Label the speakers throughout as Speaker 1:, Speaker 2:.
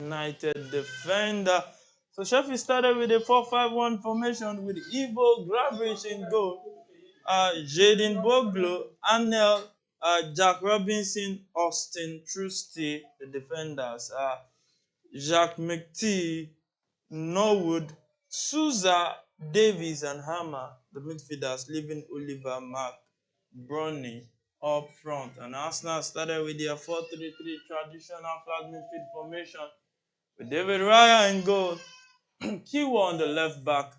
Speaker 1: United defender. So Sheffield started with a 4-5-1 formation with Ivo Gravenberch in goal, Jaden Boglo, Arnel, Jack Robinson, Austin Trusty, the defenders, Jacques McTee, Norwood, Souza, Davies, and Hammer, the midfielders, leaving Oliver Mark Brownie up front. And Arsenal started with their 4-3-3 traditional flat midfield formation with David Raya in goal, Kiwa on the left back,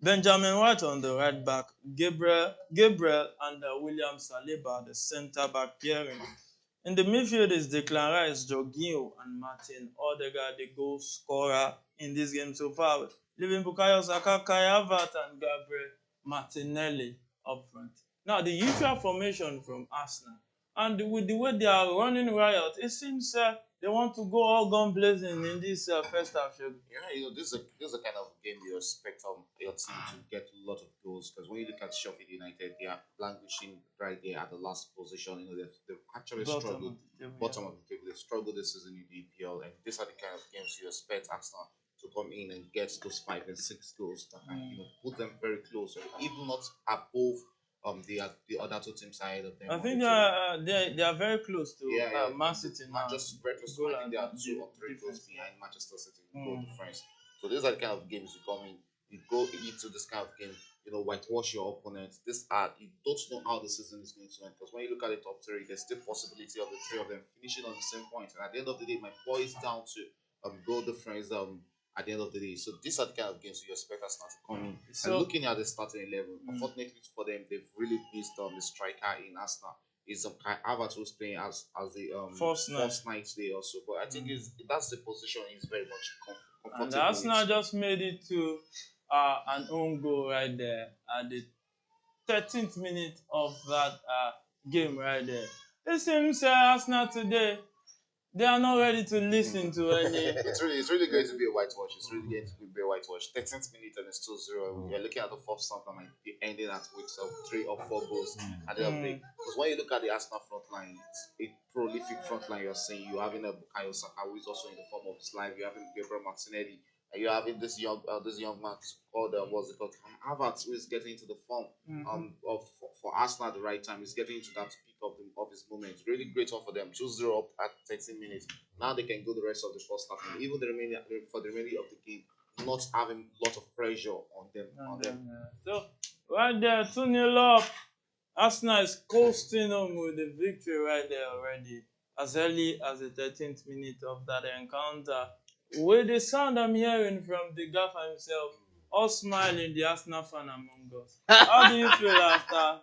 Speaker 1: Benjamin White on the right back, Gabriel and William Saliba, the centre back pairing. In the midfield is Declan Rice, Jorginho, and Martin Odegaard, the goal scorer in this game so far, leaving Bukayo Saka, Kai Havertz, and Gabriel Martinelli up front. Now, the usual formation from Arsenal, and with the way they are running riot, it seems they want to go all gun blazing in this first half.
Speaker 2: Yeah, this is a kind of game you expect your team to get a lot of goals, because when you look at Sheffield United, they are languishing right there at the last position. They've actually struggled bottom of the table. They've struggled this season in the EPL, and these are the kind of games you expect Arsenal to come in and get those 5 and 6 goals that can put them very close, or even not above the other two teams ahead of them.
Speaker 1: I think they are very close to Man City now.
Speaker 2: Just very close. I think they are 2 or 3 goals behind Manchester City in goal difference. So these are the kind of games you come in. You go into this kind of game, whitewash your opponent. You don't know how the season is going to end, because when you look at the top 3, there's still possibility of the 3 of them finishing on the same point. And at the end of the day, my boys down to goal difference at the end of the day. So these are the kind of games you expect us now to come in. So, and looking at the starting 11, unfortunately for them, they've really missed the striker in Arsenal. Is Kai Havertz, who's playing as the first night there also. But I think that's the position he's very much comfortable
Speaker 1: and Arsenal just made it to an own goal right there at the 13th minute of that game right there. It seems Arsenal today, they are not ready to listen to any.
Speaker 2: It's really going to be a whitewash. It's really going to be a whitewash. 13th minute and it's 2-0. You're looking at the first half that might be ending at weeks of 3 or 4 goals at the end of the day. Because when you look at the Arsenal front line, it's a prolific front line. You're saying you're having a Bukayo Saka, who is also in the form of his life. You're having Gabriel Martinelli. And you're having this young man called Havertz, who is getting into the form for Arsenal at the right time. He's getting into that peak of his moment. Really great one for them. 2-0 up at 13 minutes. Now they can go the rest of the first half, and even for the remaining of the game, not having a lot of pressure on them.
Speaker 1: So right there, 2-0 up. Arsenal is coasting home with the victory right there already, as early as the 13th minute of that encounter. With the sound I'm hearing from the gaffer himself, all smiling, the Arsenal fan among us. How do you feel after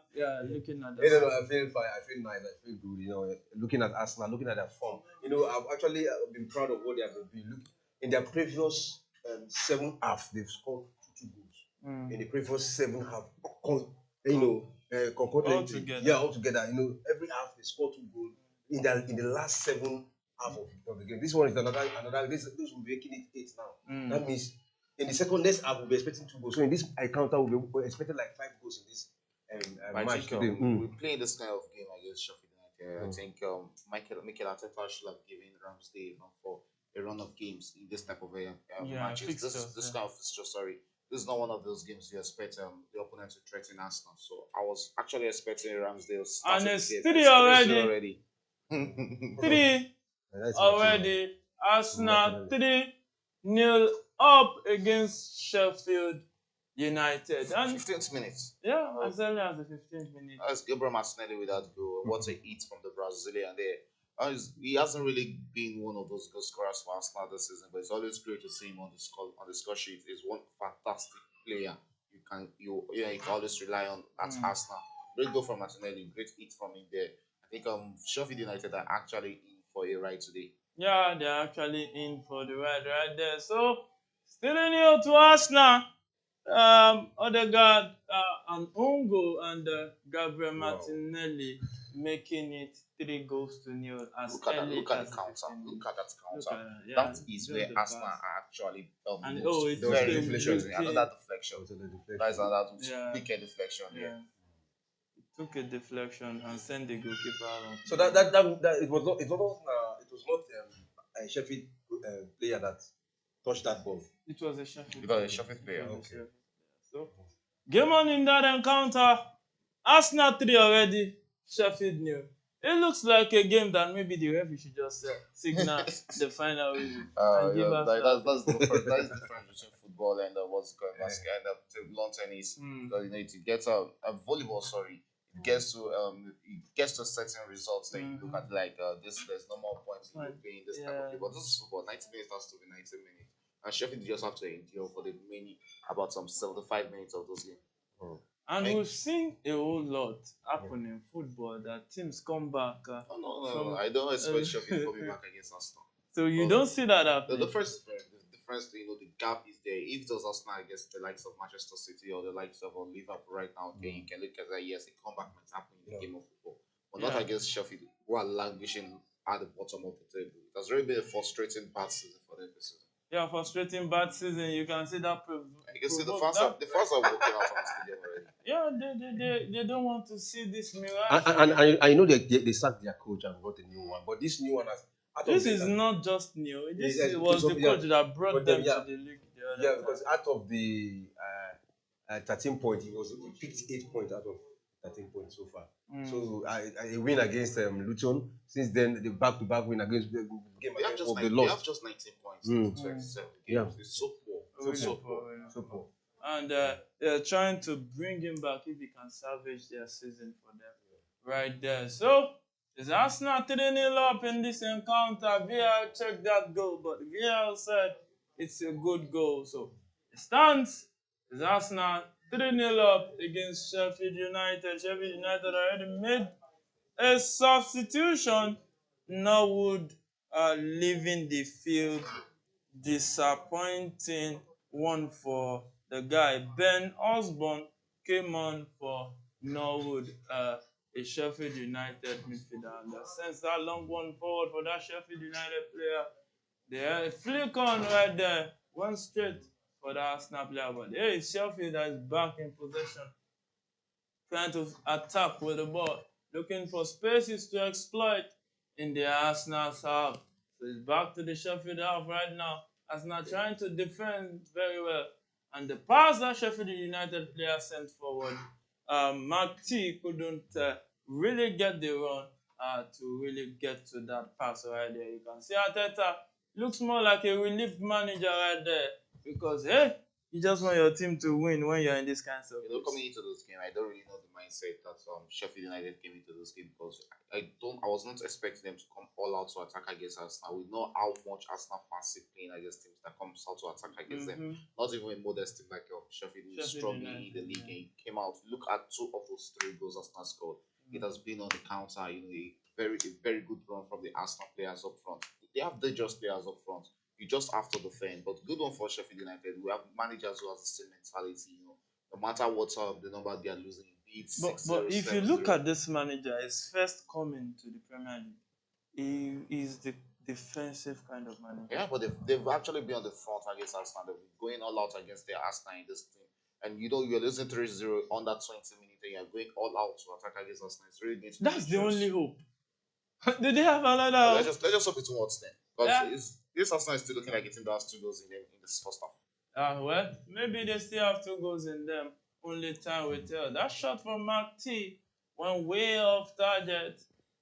Speaker 1: looking at that?
Speaker 3: I feel fine. I feel nice. I feel good. Looking at Arsenal, looking at their form. I've actually been proud of what they have been doing. Look, in their previous 7 halves, they've scored 2 goals. In the previous 7 halves, concurrently. Altogether. Every half they scored 2 goals. In the last 7 half of the game. This one is another. This will be making it 8 now. That means in the next half we'll be expecting 2 goals. So in this encounter we're expecting like 5 goals in this match today.
Speaker 2: We're playing this kind of game against Sheffield United. I think Mikel Arteta should have given Ramsdale for a run of games in this type of matches. This kind of fixture, this is not one of those games you expect the opponent to threaten Arsenal. So I was actually expecting Ramsdale starting
Speaker 1: and it's
Speaker 2: the game.
Speaker 1: 3 already. 3 already. Arsenal 3-0 up against Sheffield United. And
Speaker 2: 15th minutes.
Speaker 1: Yeah, as early as the 15th minute.
Speaker 2: As Gabriel Martinelli with that goal. What a hit from the Brazilian there. He hasn't really been one of those goal scorers for Arsenal this season, but it's always great to see him on the score sheet. He's one fantastic player. You can always rely on at Arsenal. Great goal from Martinelli, great hit from him there. I think Sheffield United are actually in for a ride today.
Speaker 1: Yeah, they're actually in for the ride right there. So still in here to Arsenal. Odegaard an own goal and Gabriel Martinelli making it 3-0 as
Speaker 2: look at that counter. That is where Arsenal are actually very deflection. Another deflection. That is another wicked deflection. Yeah.
Speaker 1: Took a deflection and sent the goalkeeper around.
Speaker 3: So that it was not a Sheffield player that touched that ball?
Speaker 1: It was a Sheffield.
Speaker 2: You got a Sheffield player.
Speaker 1: It was a
Speaker 3: Okay.
Speaker 1: Sheffield player. So, game on in that encounter. Arsenal 3 already. Sheffield nil. It looks like a game that maybe the referee should just signal the final whistle and give us
Speaker 2: that's the difference. That is the difference between football and what's called basketball and lawn tennis. Because you know it gets volleyball. Sorry, it gets to certain results. Then you look at like this. There's no more points in playing this type of game. But this is football. 90 minutes has to be 90 minutes, and Sheffield just have to endure for the many about some 75 minutes of those games.
Speaker 1: And we've seen a whole lot happen in football that teams come back.
Speaker 2: No. I don't expect Sheffield coming back against Arsenal.
Speaker 1: So you don't see that
Speaker 2: The
Speaker 1: happening.
Speaker 2: difference, the gap is there. If those Arsenal against the likes of Manchester City or the likes of Liverpool right now, then you can look at that. Yes, a comeback might happen in the game of football, but not against Sheffield, who are languishing at the bottom of the table. It has really been a frustrating bad season for them this season.
Speaker 1: Yeah, frustrating bad season. You can see that.
Speaker 2: You can see the fans are walking out of the stadium already.
Speaker 1: Yeah, they don't want to see this mirage.
Speaker 3: And I know they sacked their coach and got a new one, but this new one has.
Speaker 1: This is not just new. This was the coach that brought them to the league.
Speaker 3: Because out of the 13 points, he picked 8 points out of 13 points so far. So a win against Luton. Since then, the back-to-back win against the game against the
Speaker 2: They
Speaker 3: lost.
Speaker 2: have just 19 points in 27 games. It's so poor.
Speaker 3: So poor.
Speaker 1: And they're trying to bring him back if he can salvage their season for them. Right there. So, is Arsenal 3-0 up in this encounter? VAR checked that goal, but VAR said it's a good goal. So, it stands is Arsenal 3-0 up against Sheffield United. Sheffield United already made a substitution. Norwood leaving the field. Disappointing one for the guy. Ben Osborne came on for Norwood, a Sheffield United midfielder. And since that long one forward for that Sheffield United player, they flick on right there, went straight for the Arsenal player. But hey, Sheffield is back in possession, trying to attack with the ball, looking for spaces to exploit in the Arsenal's half. So it's back to the Sheffield half right now. Arsenal trying to defend very well. And the pass that Sheffield United player sent forward, Mark T couldn't really get the run to really get to that pass right there. You can see Arteta looks more like a relieved manager right there because, hey, you just want your team to win when you're in this kind of
Speaker 2: games. Coming into this game, I don't really know the mindset that Sheffield United came into this game because I was not expecting them to come all out to attack against Arsenal. We know how much Arsenal fancy playing against teams that comes out to attack against them. Not even a modest team like Sheffield who is struggling in the league and he came out. Look at 2 of those 3 goals Arsenal scored. It has been on the counter, a very good run from the Arsenal players up front. They have dangerous players up front. You just have to defend. But good one for Sheffield United. We have managers who have the same mentality, no matter what the number they are losing, be it 6-0,
Speaker 1: but if you look at this manager, his first coming to the Premier League, he is the defensive kind of manager.
Speaker 2: Yeah, but they've actually been on the front against Arsenal. They've been going all out against their Arsenal in this team. And you're losing 3-0 under 20 minutes and you're going all out to attack against Arsenal. It's really going to
Speaker 1: That's the only hope. Did they have another hope?
Speaker 2: Let's just hope it works then. Because this Arsenal is still looking like it has 2 goals in this first half.
Speaker 1: Well, maybe they still have 2 goals in them. Only time will tell. That shot from Mark T went way off target,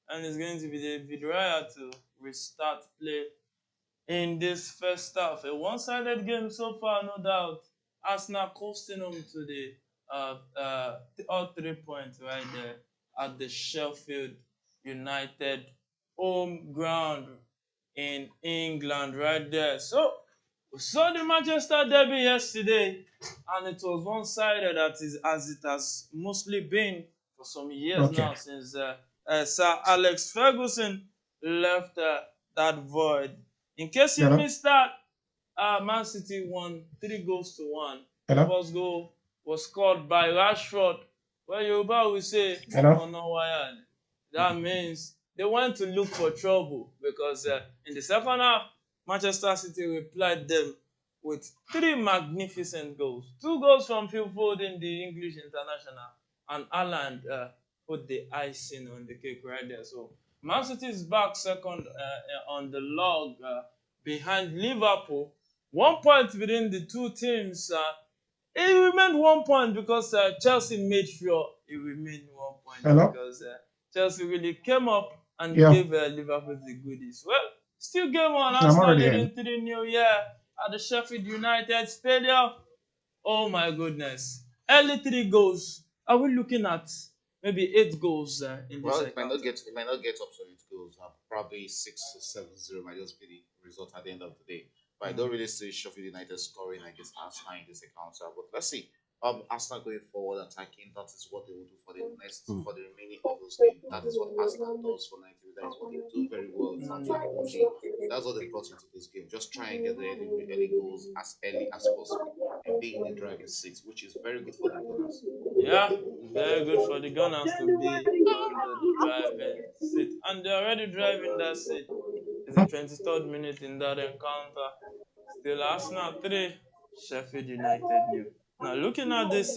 Speaker 1: and it's going to be David Raya to restart play in this first half. A one-sided game so far, no doubt. Arsenal coasting them to the all 3 points right there at the Sheffield United home ground in England right there. So we saw the Manchester derby yesterday, and it was one-sided as it has mostly been for some years now since Sir Alex Ferguson left that void. In case you missed that, Man City won 3-1. The first goal was scored by Rashford. Well, Yoruba will say, that means they went to look for trouble because in the second half, Manchester City replied them with 3 magnificent goals. 2 goals from Phil Foden, the English international, and Haaland put the icing on the cake right there. So Man City is back second on the log behind Liverpool. 1 point within the two teams. It remained 1 point because Chelsea made sure it remained 1 point
Speaker 4: Hello?
Speaker 1: because Chelsea really came up and
Speaker 4: Yeah,
Speaker 1: gave Liverpool the goodies. Well, still game on.
Speaker 4: I'm
Speaker 1: Arsenal
Speaker 4: already in.
Speaker 1: leading 3-0 here at the Sheffield United Stadium. Oh my goodness. Early 3 goals. Are we looking at maybe 8 goals in this
Speaker 2: Well,
Speaker 1: encounter?
Speaker 2: it might not get up to it goals. Probably 6 or 7-0 might just be the result at the end of the day. But I don't really see Sheffield United scoring against Arsenal in this encounter. But let's see. Arsenal going forward attacking. That is what they will do for the next for the remaining of those games. That is what Arsenal does for 90 minutes. That is what they do very well in terms of coaching. That's what they brought into this game. Just try and get the early goals as early as possible and be in the driving seat, which is very good for the Gunners.
Speaker 1: Yeah, very good for the Gunners to be on the driving seat. And they're already driving that seat. It's the 23rd minute in that encounter. Still Arsenal 3, Sheffield United nil. Now looking at this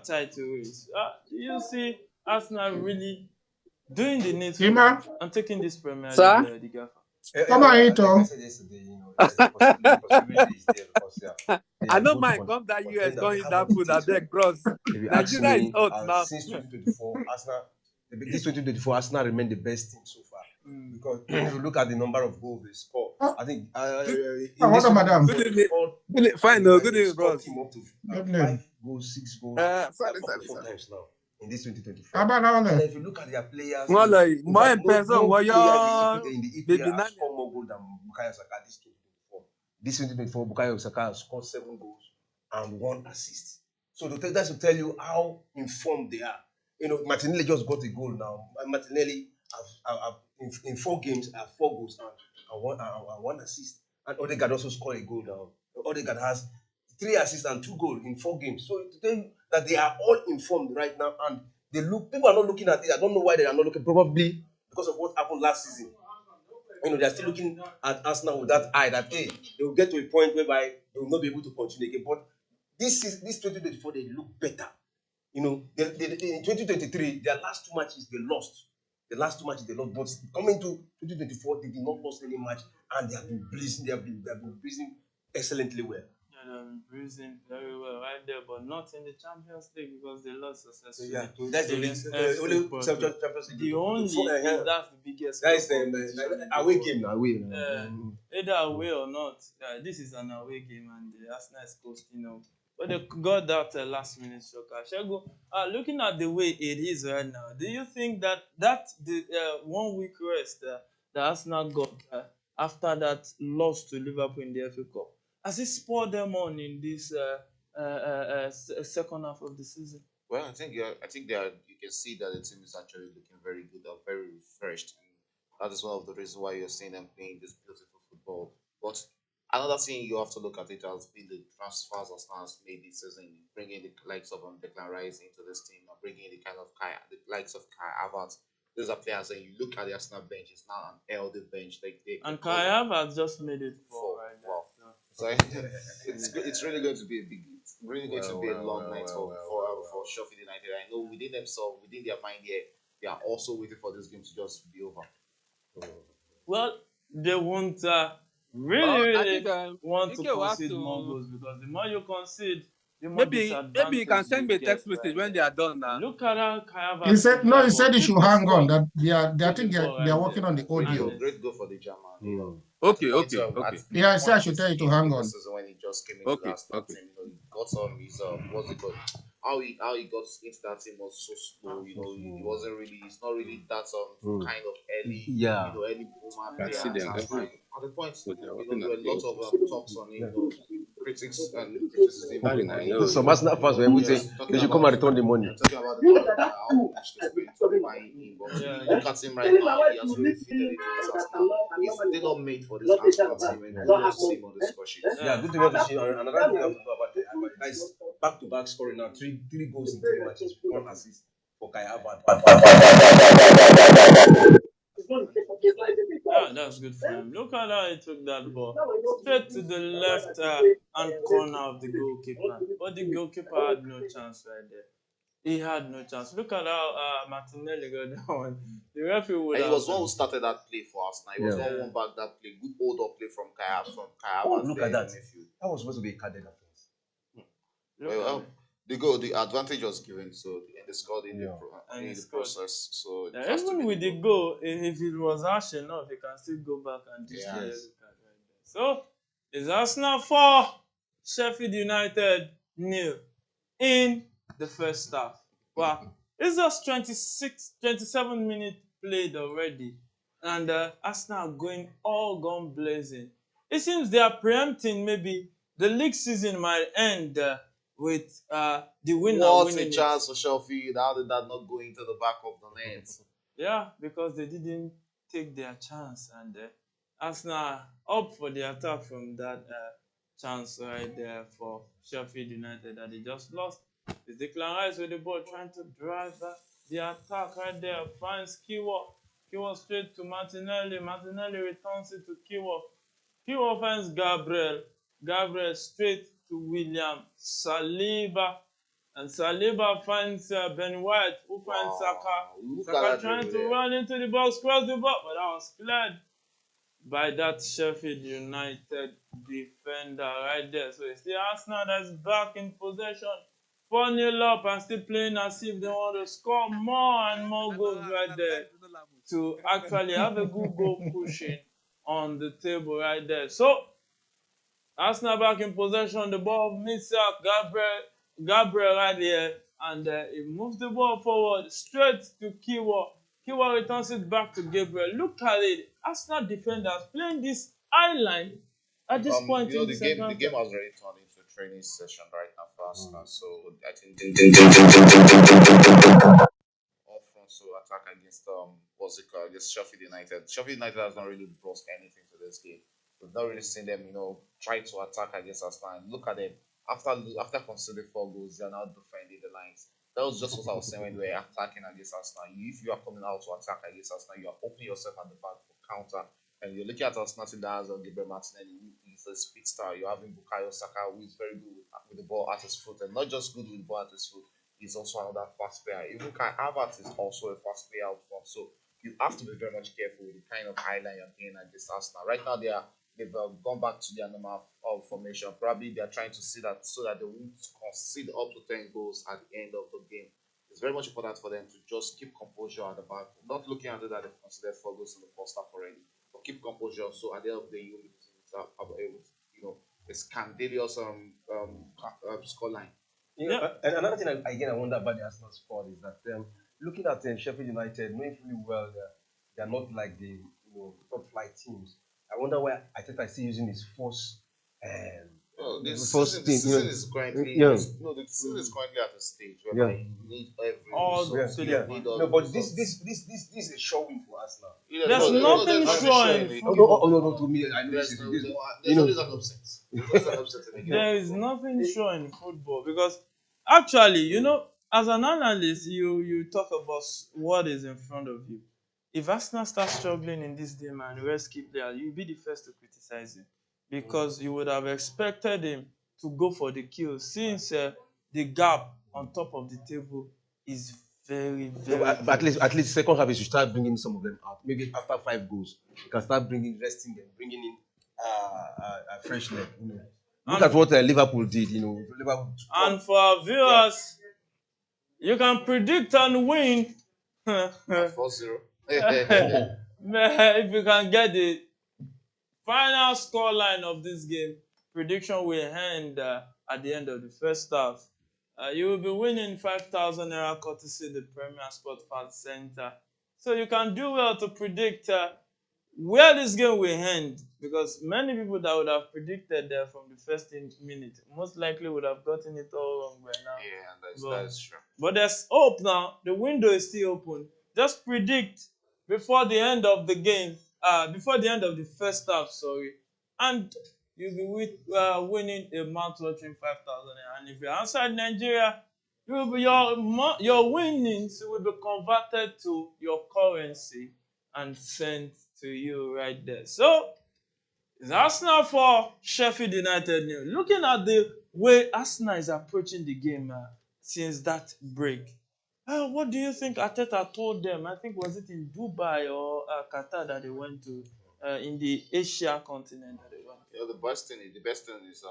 Speaker 1: title race, do you see Arsenal really doing the needful
Speaker 4: Ima,
Speaker 1: and taking this Premier League,
Speaker 5: Sir?
Speaker 1: the gaffer?
Speaker 4: come on,
Speaker 3: Like I
Speaker 4: Ito.
Speaker 3: said yesterday, there's a possibility is there because they
Speaker 5: I
Speaker 3: are
Speaker 5: don't
Speaker 3: good
Speaker 5: mind. Come that
Speaker 3: but
Speaker 5: US,
Speaker 3: then
Speaker 5: come
Speaker 3: they
Speaker 5: eat
Speaker 3: have
Speaker 5: that
Speaker 3: what it
Speaker 5: food. I
Speaker 3: takes.
Speaker 5: beg, bros.
Speaker 3: If you ask
Speaker 5: Nigeria is
Speaker 3: me,
Speaker 5: hot now.
Speaker 3: since 2024, Arsenal, this 2024, Arsenal remain the best team so far. Because if you look at the number of goals they score, I think in
Speaker 4: What
Speaker 3: this
Speaker 4: up, madam?
Speaker 3: 2024
Speaker 5: Good
Speaker 3: they
Speaker 5: evening.
Speaker 3: scored,
Speaker 5: Good evening. Fine, no. Good
Speaker 3: they
Speaker 5: evening,
Speaker 3: scored
Speaker 5: bros.
Speaker 3: team up to
Speaker 4: Evening.
Speaker 3: 5 goals, 6 goals,
Speaker 5: Sorry,
Speaker 3: up to 4
Speaker 5: sorry.
Speaker 3: times now in this 2024.
Speaker 4: Abang
Speaker 3: And
Speaker 4: Awale.
Speaker 3: if you look at their players,
Speaker 5: Well, like,
Speaker 3: in
Speaker 5: my
Speaker 3: fact,
Speaker 5: person,
Speaker 3: no
Speaker 5: what
Speaker 3: player in the
Speaker 5: baby
Speaker 3: EPL has
Speaker 5: nine.
Speaker 3: scored more goals than Bukayo Saka this 2024. This 2024, Bukayo Saka has scored 7 goals and 1 assist. So that's to tell you how informed they are. Martinelli just got a goal now. Martinelli in 4 games have 4 goals and 1 assist. And Odegaard also scored a goal now. Odegaard has 3 assists and 2 goals in 4 games. So to tell you that they are all informed right now, and people are not looking at it. I don't know why they are not looking. Probably because of what happened last season. They are still looking at Arsenal with that eye that hey, they will get to a point whereby they will not be able to continue again. But this 2024 they look better. In 2023, their last 2 matches they lost. The last 2 matches they lost. But coming to 2024, they did not lose any match, and they have been blazing. They have been blazing excellently well.
Speaker 1: Yeah, they're breathing very well right there, but not in the Champions League because they lost successfully.
Speaker 3: Yeah, so that's the
Speaker 1: against
Speaker 3: only
Speaker 1: FC
Speaker 3: Champions
Speaker 1: Porto.
Speaker 3: League.
Speaker 1: The only is that's the biggest.
Speaker 3: That is
Speaker 1: competition in the
Speaker 3: away
Speaker 1: world.
Speaker 3: game now. Away.
Speaker 1: Either away or not, this is an away game and the Arsenal is hosting now. But they got that last minute shocker. Shego, looking at the way it is right now, do you think that the 1 week rest that Arsenal got after that loss to Liverpool in the FA Cup has it spurred them on in this second half of the season?
Speaker 2: Well, I think they are. You can see that the team is actually looking very good. They're very refreshed, and that is one of the reasons why you're seeing them playing this beautiful football. But another thing you have to look at it has been the transfers Arsenal has made this season, bringing the likes of Declan Rice into this team, and bringing the likes of Kai Havertz. Those are players, and you look at the Arsenal bench; it's now an elder bench.
Speaker 1: And Kai Havertz just made it
Speaker 2: for
Speaker 1: right
Speaker 2: wow.
Speaker 1: there.
Speaker 2: So it's really going to be it's really going to be a long night for Sheffield United. I know within themselves, within their mind here, they are also waiting for this game to just be over.
Speaker 1: Well, they won't
Speaker 5: I
Speaker 1: really
Speaker 5: think
Speaker 1: want to
Speaker 5: Ike will have
Speaker 1: concede more
Speaker 5: to.
Speaker 1: goals because the more you concede, the more
Speaker 5: Maybe
Speaker 1: disadvantage
Speaker 5: you can send me a
Speaker 1: you
Speaker 5: text
Speaker 1: get
Speaker 5: message
Speaker 1: right
Speaker 5: when they
Speaker 1: there.
Speaker 5: are done now.
Speaker 1: Look at how Kai
Speaker 4: He
Speaker 1: Havertz
Speaker 4: said
Speaker 1: took
Speaker 4: no.
Speaker 1: that
Speaker 4: He said
Speaker 1: ball.
Speaker 4: he
Speaker 1: Took
Speaker 4: should
Speaker 1: the
Speaker 4: hang on.
Speaker 1: score.
Speaker 4: That I
Speaker 1: Took the
Speaker 4: think
Speaker 1: ball
Speaker 4: they are
Speaker 1: right
Speaker 4: working
Speaker 1: there.
Speaker 4: on the audio.
Speaker 1: And
Speaker 2: Great goal for the German.
Speaker 5: Okay.
Speaker 4: Yeah, I said I should tell you to hang on.
Speaker 2: This is when he just came into that start team. He got on his what's it called? How he got into that team was so slow. He wasn't really. It's not really that kind of early.
Speaker 3: Yeah.
Speaker 2: Early boomer
Speaker 5: I
Speaker 2: player.
Speaker 5: see them.
Speaker 2: At the point,
Speaker 5: But they are
Speaker 2: there
Speaker 5: working
Speaker 2: were
Speaker 5: at
Speaker 2: a
Speaker 5: the
Speaker 2: lot of
Speaker 5: audio.
Speaker 2: talks on it. Critics and criticism.
Speaker 5: That I know.
Speaker 3: Some Arsenal fans were even saying they should come and return the money.
Speaker 2: Talking about the money that how much they spent on buying him, but look at him right now. He has really fitted into this Arsenal. He's still not made for this Arsenal team, and good to see him on the score sheet.
Speaker 3: Yeah, good to be able to see. Another thing I forgot about the guys back-to-back scoring now. Three goals in 3 matches, 1 assist for Kai Havertz.
Speaker 1: Yeah, that's good for him. Look at how he took that ball straight to the left hand corner of the goalkeeper. But the goalkeeper had no chance right there. He had no chance. Look at how Martinelli got that one. The referee would
Speaker 2: And he
Speaker 1: have.
Speaker 2: was one who started that play for Arsenal. He was
Speaker 3: Yeah.
Speaker 2: one who won back that play. Good hold up play from Kai
Speaker 3: Oh,
Speaker 2: Havertz
Speaker 3: look
Speaker 2: there
Speaker 3: at
Speaker 2: in
Speaker 3: that.
Speaker 2: the midfield.
Speaker 3: That was supposed to be a carded offense.
Speaker 1: Look
Speaker 2: Well,
Speaker 1: at it.
Speaker 2: the advantage was given, so they scored in
Speaker 3: Yeah.
Speaker 1: And
Speaker 2: in
Speaker 1: he
Speaker 2: the
Speaker 1: scored.
Speaker 2: process. So it
Speaker 1: Yeah,
Speaker 2: has to
Speaker 1: even
Speaker 2: be
Speaker 1: with the goal, if it was harsh enough, he can still go back and display
Speaker 2: Yes.
Speaker 1: the card right there. So it's Arsenal 4, Sheffield United 0 in the first half. Wow. It's just 27 minutes played already. And Arsenal are going all gone blazing. It seems they are preempting maybe the league season might end with the winner
Speaker 2: What a
Speaker 1: winning
Speaker 2: chance
Speaker 1: it.
Speaker 2: for Sheffield! How did that not go into the back of the net?
Speaker 1: Yeah, because they didn't take their chance, and Arsenal up for the attack from that chance right there for Sheffield United that they just lost. It's Declan Rice with the ball trying to drive the attack right there. Finds Kiwa. Kiwa straight to Martinelli. Martinelli returns it to Kiwa. Kiwa finds Gabriel. Gabriel straight to William Saliba. And Saliba finds Ben White, who finds Saka.
Speaker 2: Look at
Speaker 1: Saka
Speaker 2: that
Speaker 1: trying
Speaker 2: dribble
Speaker 1: to
Speaker 2: there.
Speaker 1: run into the box, cross the ball, but that was cleared by that Sheffield United defender right there. So it's the Arsenal that's back in possession, 4-0 up and still playing as if they want to score more and more goals right there to actually have a good goal cushion on the table right there. So Arsenal back in possession, the ball meets up Gabriel right here, and he moves the ball forward straight to Kiwa. Kiwa returns it back to Gabriel. Look at it. Arsenal defenders playing this high line at this point in
Speaker 2: The
Speaker 1: the
Speaker 2: game
Speaker 1: second
Speaker 2: has
Speaker 1: half.
Speaker 2: already turned into a training session right now for Arsenal. So I think up front to attack against what's it called, against Sheffield United. Sheffield United has not really brought anything to this game. We've not really seen them, try to attack against Arsenal. And look at them after conceding 4 goals, they are now defending the lines. That was just what I was saying when we were attacking against Arsenal. If you are coming out to attack against Arsenal, you are opening yourself at the back for counter. And you're looking at Arsenal team that has Gabriel Martinelli, who is a speed star. You're having Bukayo Saka, who is very good with the ball at his foot, and not just good with the ball at his foot. He's also another fast player. Even Kai Havertz is also a fast player out front. So you have to be very much careful with the kind of highline you're playing against Arsenal. Right now, they've gone back to their normal formation. Probably they're trying to see that so that they won't concede up to 10 goals at the end of the game. It's very much important for them to just keep composure at the back. Not looking at it that they've considered 4 goals in the first half already, but keep composure. So at the end of the day, you'll be a scandalous scoreline.
Speaker 3: And another thing I wonder about the Arsenal squad is that looking at Sheffield United, knowing fully well they're not like the top flight teams. I wonder why I see using his first
Speaker 2: The
Speaker 3: first
Speaker 2: season is currently
Speaker 3: yeah.
Speaker 2: the season is currently at a stage where you need every
Speaker 1: All
Speaker 2: resource.
Speaker 1: to
Speaker 2: You
Speaker 1: the
Speaker 2: need
Speaker 1: point.
Speaker 2: all
Speaker 3: No,
Speaker 2: the
Speaker 3: but this
Speaker 2: resources.
Speaker 3: is a showing for Arsenal.
Speaker 1: There's nothing showing.
Speaker 2: There's
Speaker 3: No, to me, I know
Speaker 2: there's
Speaker 3: this
Speaker 2: no,
Speaker 3: is
Speaker 2: there's always an upset. There's always an upset in the game.
Speaker 1: There is nothing showing in football because actually, as an analyst, you talk about what is in front of you. If Arsenal starts struggling in this game and rest key player, you'll be the first to criticize him because you would have expected him to go for the kill since the gap on top of the table is very,
Speaker 3: No,
Speaker 1: very
Speaker 3: but
Speaker 1: big.
Speaker 3: at least second half you should start bringing some of them out. Maybe after 5 goals, you can start resting them, bringing in a fresh leg. Look at what Liverpool did. Liverpool.
Speaker 1: And for our viewers, you can predict and win
Speaker 2: 4-0.
Speaker 1: if you can get the final score line of this game. Prediction will end at the end of the first half. You will be winning 5,000 naira courtesy the Premier Sport Park Center. So you can do well to predict where this game will end because many people that would have predicted from the first minute most likely would have gotten it all wrong by now.
Speaker 2: Yeah, that's true.
Speaker 1: But there's hope now. The window is still open. Just predict before the end of the game, before the end of the first half, sorry, and you'll be winning a mouth-watering 5,000. And if you're outside Nigeria, your winnings will be converted to your currency and sent to you right there. So it's Arsenal for Sheffield United. Looking at the way Arsenal is approaching the game, since that break. What do you think Ateta told them? I think was it in Dubai or Qatar that they went to, in the Asia continent that they went to.
Speaker 2: The best thing is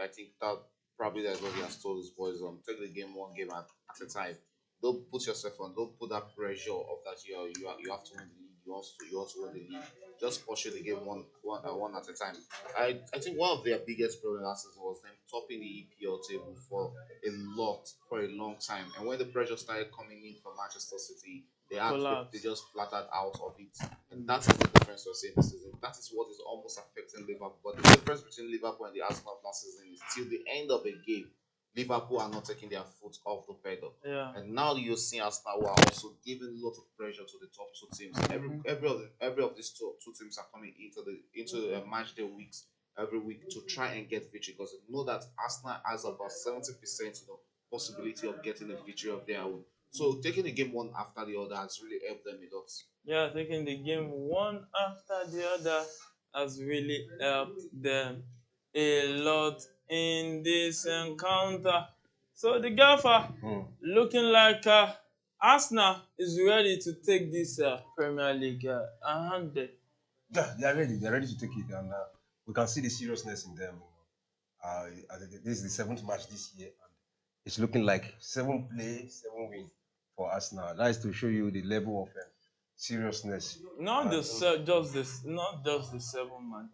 Speaker 2: I think that probably that's what he has told his boys. Take the game one game at a time. Don't put yourself on. Don't put that pressure of that you have to win the league. You want to win the league. Just pursue the game one at a time. I think one of their biggest problems last season was them topping the EPL table for a long time. And when the pressure started coming in from Manchester City, they
Speaker 1: Collapse.
Speaker 2: just flattered out of it. And that is the difference we're seeing this season. That is what is almost affecting Liverpool. But the difference between Liverpool and the Arsenal last season is till the end of a game, Liverpool are not taking their foot off the pedal.
Speaker 1: Yeah.
Speaker 2: And now you're seeing Arsenal who are also giving a lot of pressure to the top two teams. Every of these two teams are coming into match day weeks every week to try and get victory because they know that Arsenal has about 70% possibility of getting a victory of their own. So taking the game one after the other has really helped them a lot.
Speaker 1: Yeah, taking the game one after the other has really helped them a lot in this encounter. So the gaffer looking like Arsenal is ready to take this Premier League hand.
Speaker 3: Yeah, they are ready. They are ready to take it, and we can see the seriousness in them. This is the seventh match this year, and it's looking like 7 play, 7 win for Arsenal. That is to show you the level of seriousness.
Speaker 1: Not just the 7 match.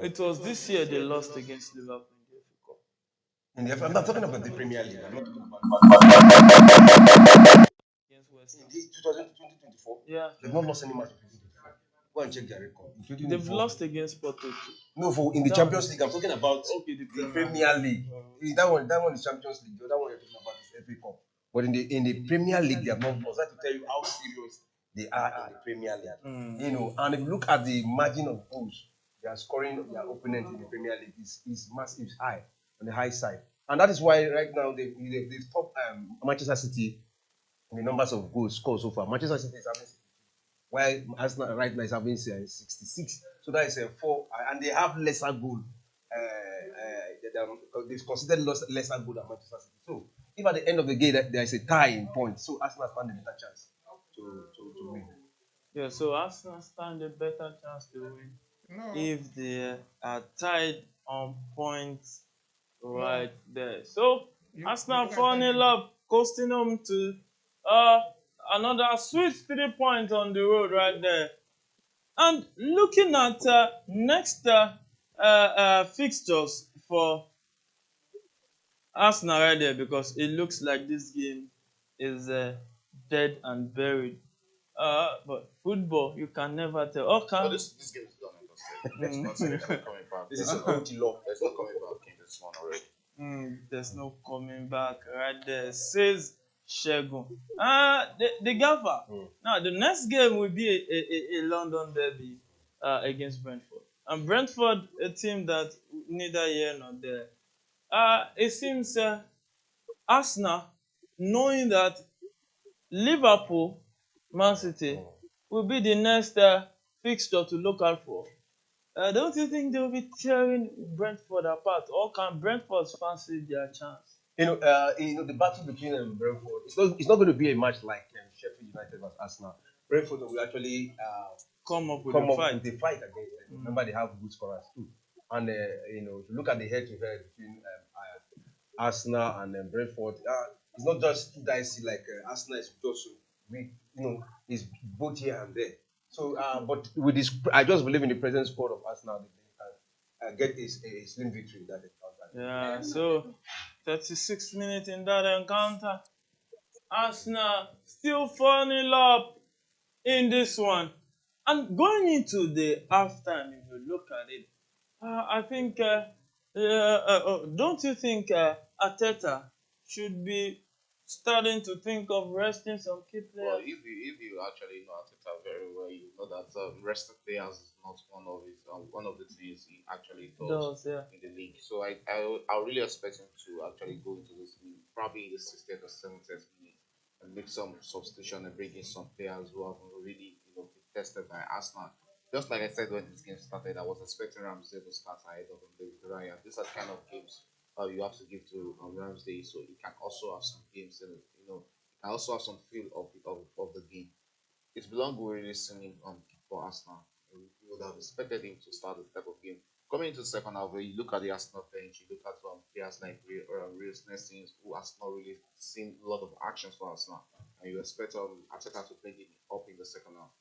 Speaker 1: It was this year they lost against Liverpool in the FA Cup.
Speaker 3: I'm not talking about the Premier League. I'm not talking about
Speaker 1: Against West
Speaker 3: in
Speaker 1: Ham.
Speaker 3: this 2024.
Speaker 1: Yeah.
Speaker 3: They've not lost any match in 2024. Go and check their record. In
Speaker 1: They've
Speaker 3: 2024,
Speaker 1: lost against Porto too.
Speaker 3: no, in the Champions League. I'm talking about
Speaker 1: Okay, the
Speaker 3: the
Speaker 1: Premier
Speaker 3: Premier League. That one is Champions League. The other one you're talking about is FA Cup. But in the Premier League, they have not lost. That to tell you how serious they are in the Premier League. And if you look at the margin of goals they are scoring their opponent in the Premier League is massive, high on the high side. And that is why right now they've top Manchester City in the numbers of goals scored so far. Manchester City is having 62, while Arsenal right now is having 66. So that is 4, and they have lesser goal. They've considered lesser goal than Manchester City. So if at the end of the game there is a tie in points, so Arsenal stand a better chance to win.
Speaker 1: Yeah, so Arsenal stand a better chance to win
Speaker 4: No,
Speaker 1: if they are tied on points right there. So Arsenal
Speaker 4: you guys
Speaker 1: 4
Speaker 4: thank
Speaker 1: 0
Speaker 4: you.
Speaker 1: up, coasting home to uh, another sweet 3 points on the road right there. And looking at next fixtures for Arsenal right there, because it looks like this game is dead and buried. But football, you can never tell.
Speaker 2: But
Speaker 1: Okay.
Speaker 2: this game is done and dusted. There's no coming back.
Speaker 3: This is a county law.
Speaker 2: There's no coming back in this one already.
Speaker 1: There's no coming back right there, says Shegun. The gaffer. Now, the next game will be a London derby against Brentford. And Brentford, a team that neither here nor there. It seems Arsenal, knowing that Liverpool, Man City, will be the next fixture to look out for. Don't you think they'll be tearing Brentford apart, or can Brentford's fancy their chance?
Speaker 3: The battle between Brentford. It's not going to be a match like Sheffield United versus Arsenal. Brentford will actually
Speaker 1: Come up with
Speaker 3: come
Speaker 1: a
Speaker 3: up
Speaker 1: fight.
Speaker 3: with a fight against them. Remember, they have good scorers too. And if you look at the head-to-head between Arsenal and Brentford, it's not just too dicey like Arsenal is just weak. It's both here and there. So, but with this, I just believe in the present squad of Arsenal that they can get a slim victory in that encounter.
Speaker 1: Yeah, so 36 minutes in that encounter. Arsenal still 4 0 up in this one. And going into the halftime, if you look at it, I think, don't you think Arteta should be starting to think of resting some key
Speaker 2: Well,
Speaker 1: players?
Speaker 2: if you actually know Ateta very well, you know that resting players is not one of the things he actually does
Speaker 1: Yeah.
Speaker 2: in the league. So I really expect him to actually go into this league probably in the 60th or 70th minute and make some substitution and bring in some players who have really been tested by Arsenal. Just like I said when this game started, I was expecting Ramsey to start ahead of David Raya. These are the kind of games you have to give to Ramsey, so you can also have some games, and you can also have some feel of the game. It's belong we really seen him for Arsenal. You would have expected him to start the type of game. Coming into the second half, where you look at the Arsenal bench, you look at players like Reus Nelson, who has not really seen a lot of actions for Arsenal, and you expect Arteta to play him up in the second half.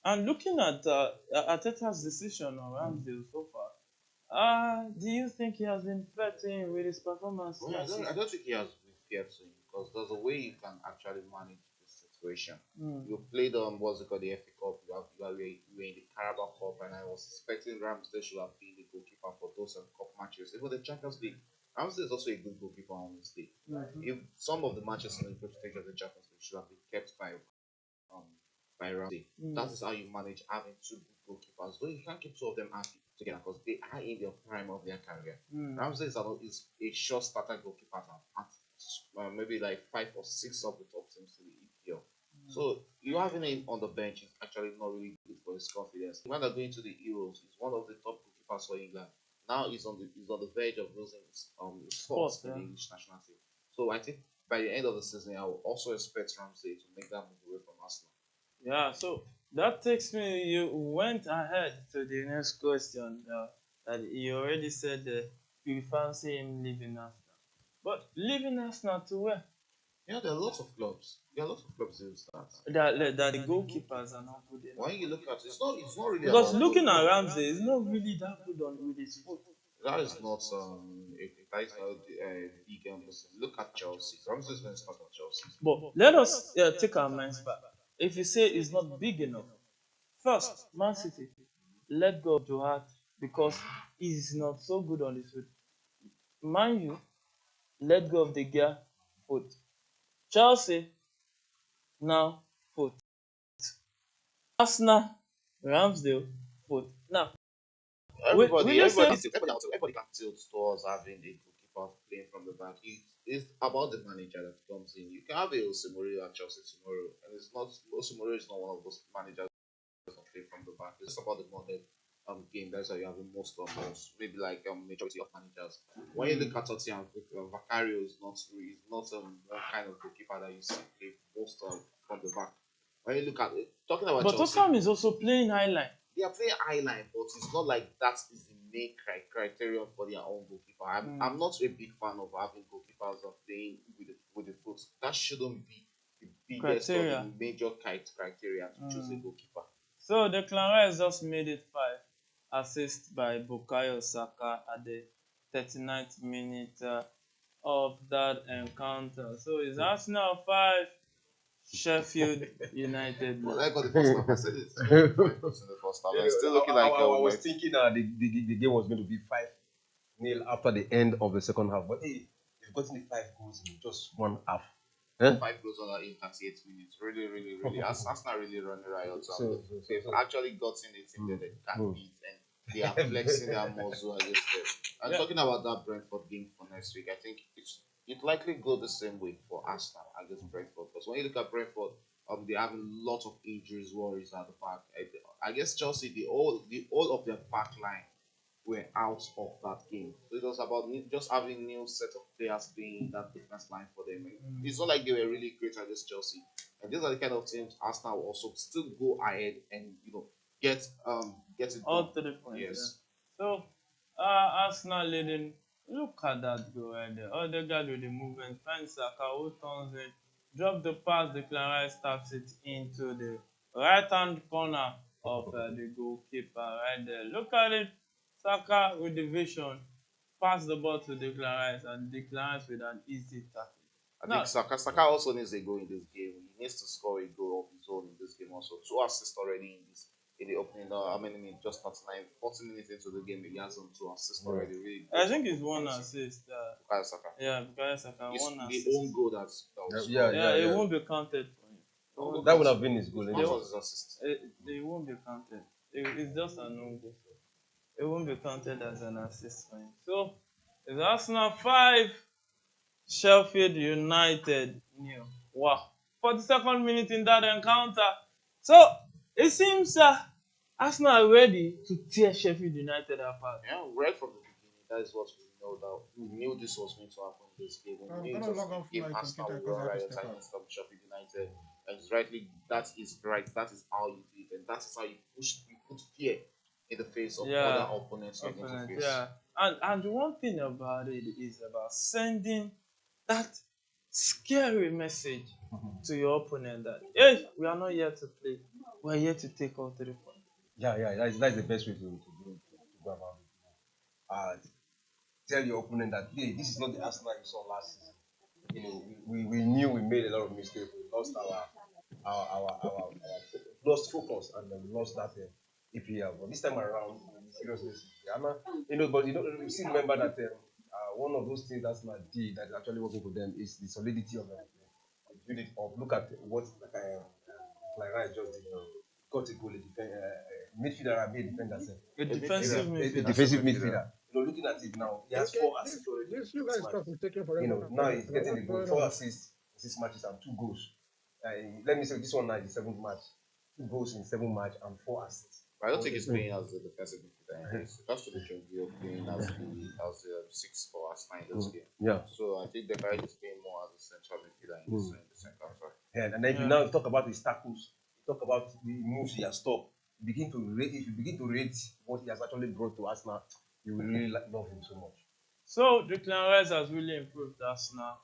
Speaker 1: And looking at Arteta's decision on Ramsdale so far, do you think he has been fair to him with his performance
Speaker 2: Well,
Speaker 1: last
Speaker 2: I
Speaker 1: season?
Speaker 2: don't think he has been fair to him because there's a way you can actually manage this situation.
Speaker 1: Mm.
Speaker 2: You played on what's it called, the FA Cup. You were in the Carabao Cup, and I was expecting Ramsdale should have been the goalkeeper for those cup matches. Even the Champions League, Ramsdale is also a good goalkeeper on this league.
Speaker 1: Mhm.
Speaker 2: If some of the matches in the group stage of the Champions League should have been kept um, by Ramsey. That is how you manage having two good goalkeepers. Though you can't keep two of them happy together because they are in the prime of their career.
Speaker 1: Mm.
Speaker 2: Ramsey is a sure starter goalkeeper at maybe like 5 or 6 of the top teams in the EPL. So you having him on the bench is actually not really good for his confidence. When they're going to the Euros, he's one of the top goalkeepers for England. Now he's on the verge of losing his spot in the English national team. So I think by the end of the season, I will also expect Ramsey to make that move away from Arsenal.
Speaker 1: Yeah, so that takes me. You went ahead to the next question. That you already said you fancy him leaving Arsenal, but leaving Arsenal to where?
Speaker 2: Yeah, there are lots of clubs. There are lots of clubs in start.
Speaker 1: That the goalkeepers are not good enough.
Speaker 2: When you look at it, it's not really
Speaker 1: Because
Speaker 2: about
Speaker 1: looking at Ramsey, he's not really that good on with his foot.
Speaker 2: that is not that is not a big emphasis. Look at Chelsea. Ramsey is going to start at Chelsea.
Speaker 1: But let us take our minds back. If you say it's not big enough, first, Man City, let go of Joe because he's not so good on his foot. Man U, let go of the gear foot. Chelsea, now foot. Arsenal, Ramsdale, foot. Now, will you say
Speaker 2: Everybody can tilt towards having a goalkeeper playing from the back. It's about the manager that comes in. You can have a Osimori at Chelsea tomorrow, and it's not Osimori is not one of those managers that play from the back. It's about the modern game. That's how you have most maybe like majority of managers. When you look at Tottenham, Vicario is not one kind of goalkeeper that you see play most from the back. When you look at it, talking about
Speaker 1: but
Speaker 2: Chelsea,
Speaker 1: Tottenham is also playing highline.
Speaker 2: they are playing high line, but it's not like that is the main criterion for their own goalkeeper. I'm not a big fan of having goalkeepers playing with the foot. That shouldn't be the biggest or
Speaker 1: Criteria.
Speaker 2: the major criteria to choose a goalkeeper.
Speaker 1: So Declan Rice just made it 5 assists by Bukayo Saka at the 39th minute of that encounter. So it's Arsenal 5, Sheffield United.
Speaker 2: Well, I got the first half. I said it's 5 goals in the first half. I'm still looking like
Speaker 3: I was thinking the game was going to be 5-0 after the end of the second half, but hey, you've gotten the 5 goals in just one half.
Speaker 2: 5 goals in 38 minutes. Really. Arsenal really run riot. They've actually gotten a team that they can beat, and they are flexing their muscle against them. And talking about that Brentford game for next week, I think it likely go the same way for Arsenal against Brentford. Because when you look at Brentford, they have a lot of injuries worries at the back. I guess Chelsea, the all of their back line were out of that game. So it was about just having new set of players playing that defense line for them. It's not like they were really great against Chelsea. And these are the kind of teams Arsenal will also still go ahead and get it
Speaker 1: All
Speaker 2: done.
Speaker 1: 3 points.
Speaker 2: Yes.
Speaker 1: Yeah. So Arsenal leading. Look at that goal right there. Odegaard with the movement. Find Saka who turns in. Drop the pass. Declan Rice taps it into the right hand corner of the goalkeeper right there. Look at it. Saka with the vision. Pass the ball to Declan Rice and Declan Rice with an easy tackle.
Speaker 2: I think Saka also needs a goal in this game. He needs to score a goal of his own in this game also. 2 assists already in the opening. How many minutes? Just 40 minutes into the game, he has 2 assists already. Really,
Speaker 1: I think it's 1 assist.
Speaker 2: Bukayo Saka.
Speaker 1: Yeah, Bukayo Saka,
Speaker 2: It's
Speaker 1: 1
Speaker 2: the
Speaker 1: assist.
Speaker 2: own goal that was
Speaker 1: It won't be counted for him.
Speaker 3: That would have been his goal.
Speaker 2: What was his assist?
Speaker 1: It won't be counted. It's just an own goal. It won't be counted as an assist for him. So it's Arsenal 5, Sheffield United 0. Wow. 42nd minute in that encounter. So it seems Arsenal are ready to tear Sheffield United apart.
Speaker 2: Yeah, right from the beginning, That is what we know. That we knew this was going to happen in this game. We
Speaker 4: I'm
Speaker 2: knew it
Speaker 4: gonna
Speaker 2: was
Speaker 4: log
Speaker 2: a
Speaker 4: off
Speaker 2: game
Speaker 4: my
Speaker 2: Arsenal
Speaker 4: computer
Speaker 2: will
Speaker 4: because I
Speaker 2: run
Speaker 4: have to
Speaker 2: riot
Speaker 4: step out.
Speaker 2: against Sheffield United. And it's rightly that is right. That is how you do it, and that is how you put fear in the face of other
Speaker 1: Yeah,
Speaker 2: opponents you're going to
Speaker 1: opponent.
Speaker 2: face.
Speaker 1: Yeah, and the one thing about it is about sending that scary message to your opponent that hey, we are not here to play. We're here to take all 3 points.
Speaker 3: Yeah, that's the best way to go about it. Tell your opponent that hey, this is not the Arsenal you saw last season. You know, we knew we made a lot of mistakes. We lost our lost focus and then we lost that EPL. But this time around, seriously, but you still remember that one of those things that's not did that is actually working for them is the solidity of the unit of look at what Clara just did now. Got a goal, midfielder, a defender,
Speaker 1: A
Speaker 2: A
Speaker 1: defensive
Speaker 2: midfielder.
Speaker 3: a
Speaker 1: midfielder.
Speaker 3: defensive midfielder. Looking at it now, he has
Speaker 4: Okay,
Speaker 3: 4 assists already
Speaker 4: this
Speaker 3: in
Speaker 4: you
Speaker 3: this
Speaker 4: guys
Speaker 3: match.
Speaker 4: stuff is taking forever.
Speaker 3: Now he's getting the
Speaker 4: What's
Speaker 3: goal,
Speaker 4: going
Speaker 3: four
Speaker 4: on?
Speaker 3: assists in 6 matches and 2 goals. Let me say this one now is the 7th match, 2 goals in 7 match and 4 assists.
Speaker 2: I don't think he's playing as the defensive midfielder. It's actually Joe playing as the six for Arsenal in this game.
Speaker 3: Yeah.
Speaker 2: So I think the guy is playing more as a central midfielder in the second half.
Speaker 3: And then if you now talk about his tackles, talk about the moves he has stopped, begin to rate. If you begin to rate what he has actually brought to Arsenal, you will really love him so much.
Speaker 1: So Declan Rice has really improved Arsenal.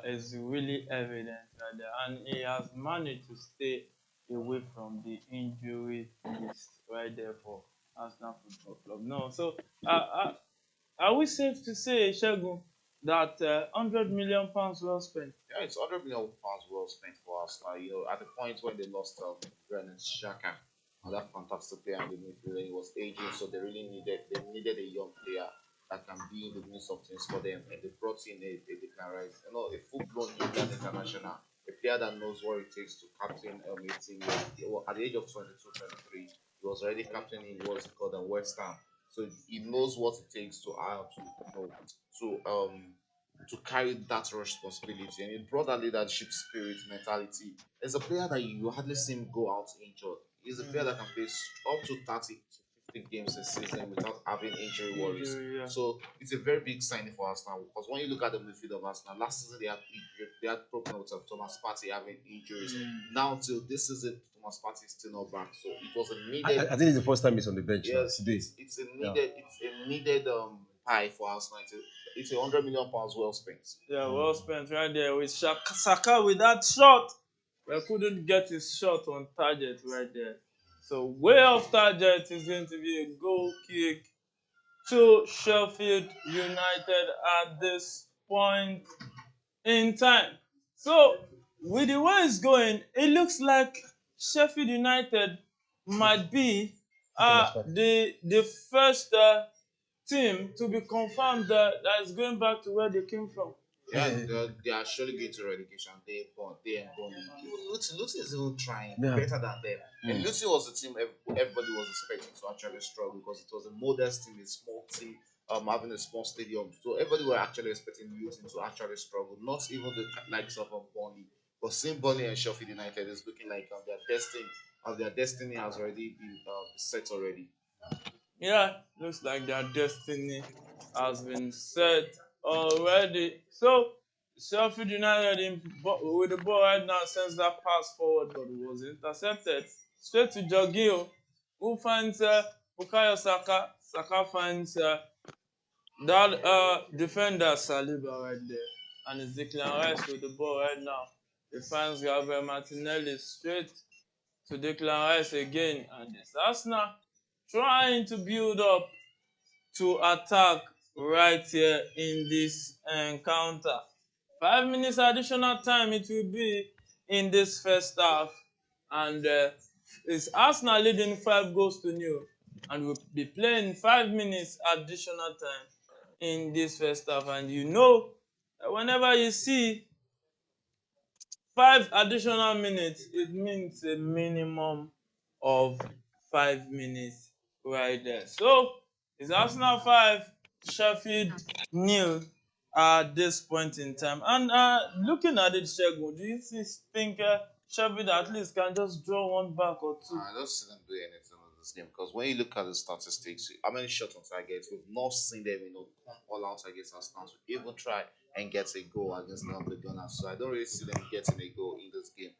Speaker 1: Is really evident right there, and he has managed to stay away from the injury list right there for Arsenal Football Club. No, so are we safe to say, Shegun, that £100 million well spent?
Speaker 2: Yeah, it's £100 million well spent for Arsenal. You know, at the point when they lost Granit Xhaka, that fantastic player in the midfield, he was aging, so they needed a young player that can be in the midst of things for them, and they brought in a Declan Rice, a full-blown England international, a player that knows what it takes to captain a team. Well, at the age of 22, 23, he was already captaining what's called a West Ham, so he knows what it takes to carry that responsibility, and it brought that leadership spirit mentality. As a player that you hardly see him go out injured. He's a player that can play up to 30 to 50 games a season without having injury worries.
Speaker 1: Injury, yeah.
Speaker 2: So it's a very big signing for Arsenal, because when you look at the midfield of Arsenal, last season they had problems with Thomas Partey having injuries. Now till this season, Thomas Partey is still not back, so it was a needed.
Speaker 3: I think it's the first time he's on the bench
Speaker 2: Yes,
Speaker 3: today.
Speaker 2: it's a needed pie for Arsenal. It's £100 million well spent.
Speaker 1: Yeah, well spent right there with Saka with that shot. Well, couldn't get his shot on target right there. So way off target is going to be a goal kick to Sheffield United at this point in time. So with the way it's going, it looks like Sheffield United might be the first team to be confirmed that is going back to where they came from.
Speaker 2: Yeah, they are surely going to relegation. They and Burnley. Even Luton is even trying better than them. And Luton was the team everybody was expecting to actually struggle, because it was a modest team, a small team, having a small stadium. So everybody were actually expecting Luton to actually struggle. Not even the likes of Burnley. But seeing Burnley and Sheffield United is looking like their destiny has already been set already.
Speaker 1: Yeah, looks like their destiny has been set already. So Sheffield United with the ball right now sends that pass forward, but it was intercepted straight to Jorginho, who finds Bukayo Saka. Saka finds that defender Saliba right there, and it's Declan Rice with the ball right now. He finds Gabriel Martinelli straight to Declan Rice again, and it's Arsenal trying to build up to attack right here in this encounter. 5 minutes additional time it will be in this first half, and it's Arsenal leading 5 goals to 0, and we'll be playing 5 minutes additional time in this first half. And whenever you see 5 additional minutes, it means a minimum of 5 minutes right there. So it's Arsenal 5, Sheffield 0 at this point in time. And looking at it, Shegun, do you think Sheffield at least can just draw one back or two?
Speaker 2: I don't see them do anything in this game because when you look at the statistics, how many shots on target, we've not seen them, come all out against Arsenal to even try and get a goal against the Gunners. So I don't really see them getting a goal in this game.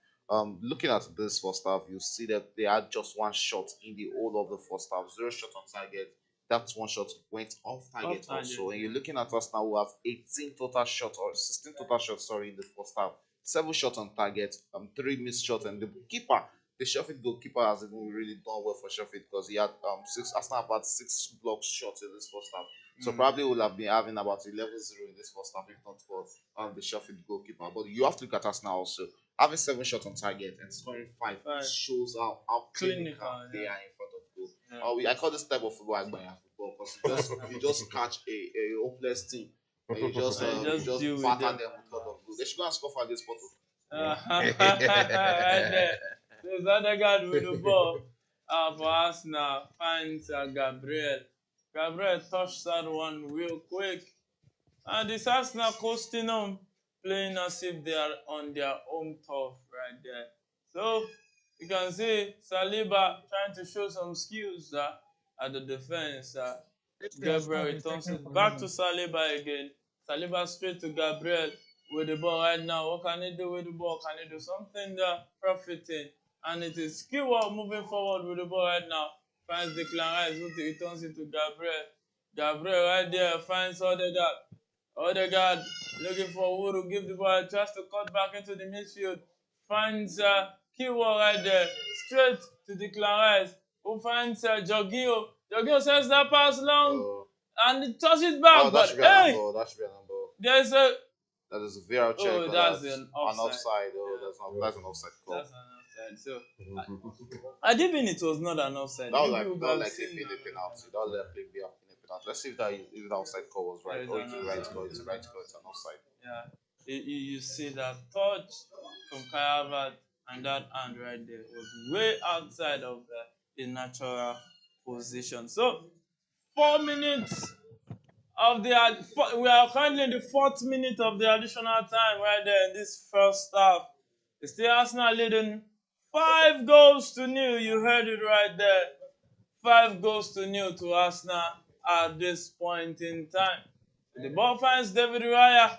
Speaker 2: Looking at this first half, you see that they had just one shot in the whole of the first half, 0 shot on target. That one shot went off target also. And you're looking at Arsenal who have 18 total shots or 16 total shots, sorry, in the first half. 7 shots on target, 3 missed shots, and the keeper, the Sheffield goalkeeper, has even really done well for Sheffield because he had Arsenal have had 6 block shots in this first half. So probably will have been having about 11-0 in this first half if not for the Sheffield goalkeeper. But you have to look at Arsenal also. Having 7 shots on target and scoring 5 shows how clinical they are in front of goal. I call this type of football Agbaya football because you just catch a hopeless team and you just batter them with lot of goal. They should go and score for this bottle.
Speaker 1: Right there. There's other guy with the ball for Arsenal finds Gabriel. Gabriel touched that one real quick. And this Arsenal coasting on, playing as if they are on their home turf right there. So you can see Saliba trying to show some skills at the defense. Gabriel returns it back to Saliba again. Saliba straight to Gabriel with the ball right now. What can he do with the ball? Can he do something profiting? And it is Skill moving forward with the ball right now. Finds Declan Rice, who returns it to Gabriel. Gabriel right there finds Odegaard. Odegaard looking for who to give the ball. Tries to cut back into the midfield. Finds Kiwa right there. Straight to Declan Rice, who finds Jorginho. Jorginho sends that pass long and he tosses it back.
Speaker 2: That should be an number. That should be a number.
Speaker 1: There's
Speaker 2: that is a VR check.
Speaker 1: Oh, that's an
Speaker 2: offside. That's an offside call.
Speaker 1: That's an offside. So I did mean it was not an offside.
Speaker 2: That was like a penalty. That was like a penalty. Let's see if the offside call was right or it's the right call. It's the right call. It's an offside.
Speaker 1: Yeah, you see that touch from Kai Havertz and that hand right there was way outside of the natural position. So 4 minutes of the we are currently in the 4th minute of the additional time right there in this first half. It's still Arsenal leading 5-0. You heard it right there. 5-0 to Arsenal at this point in time. The ball finds David Raya.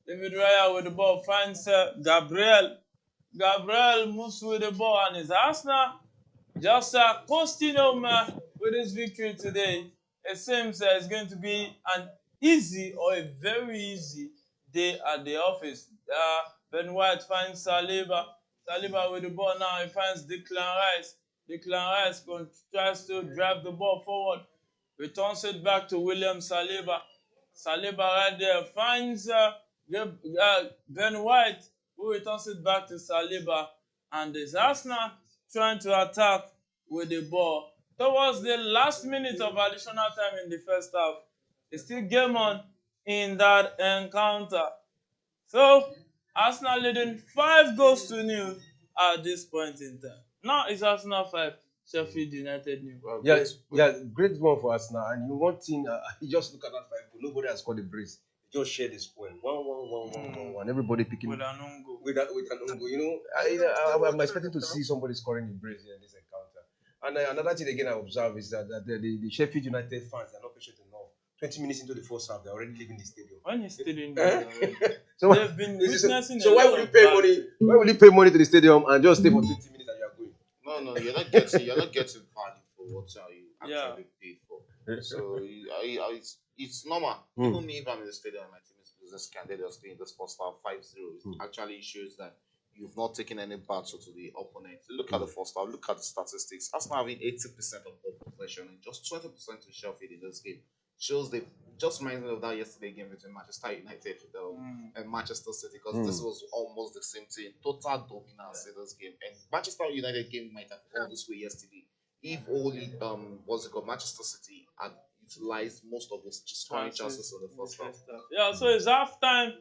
Speaker 1: David Raya with the ball finds Gabriel. Gabriel moves with the ball and is Arsenal just coasting home with his victory today. It seems it's going to be an easy or a very easy day at the office. Ben White finds Saliba. Saliba with the ball now. He finds Declan Rice. Declan Rice tries to drive the ball forward. Returns it back to William Saliba. Saliba right there finds Ben White, who returns it back to Saliba. And this Arsenal trying to attack with the ball. Towards the last minute of additional time in the first half, it's still game on in that encounter. So, Arsenal leading 5-0 at this point in time. Now it's Arsenal 5, Sheffield United 0.
Speaker 3: Well, great one for Arsenal. And one thing, you just look at that 5 goal. Nobody has scored a brace. They just share this point. 1-1. Everybody picking
Speaker 1: with an own goal.
Speaker 3: With an own goal. You know, I'm expecting to see somebody scoring a brace in this encounter. And another thing again I observe is that the Sheffield United fans are not patient enough. 20 minutes into the first half, they're already leaving the stadium.
Speaker 1: When you're still in there, they've been witnessing.
Speaker 3: So why would you pay money? Why would you pay money to the stadium and just stay for 20 minutes and you are going?
Speaker 2: No, you're not getting value for what you actually paid for. So it's normal. Even me, if I'm in the stadium and my team is business candidate or staying in this first half 5-0, it actually shows that you've not taken any battle to the opponent. Look at the first half, look at the statistics. Arsenal having 80% of ball possession and just 20% to Sheffield in this game. Shows they just reminds me of that yesterday game between Manchester United and Manchester City, because this was almost the same thing. Total dominance in this game. And Manchester United game might have gone this way yesterday if only Manchester City had utilized most of the scoring chances in the first half.
Speaker 1: Yeah, so it's half time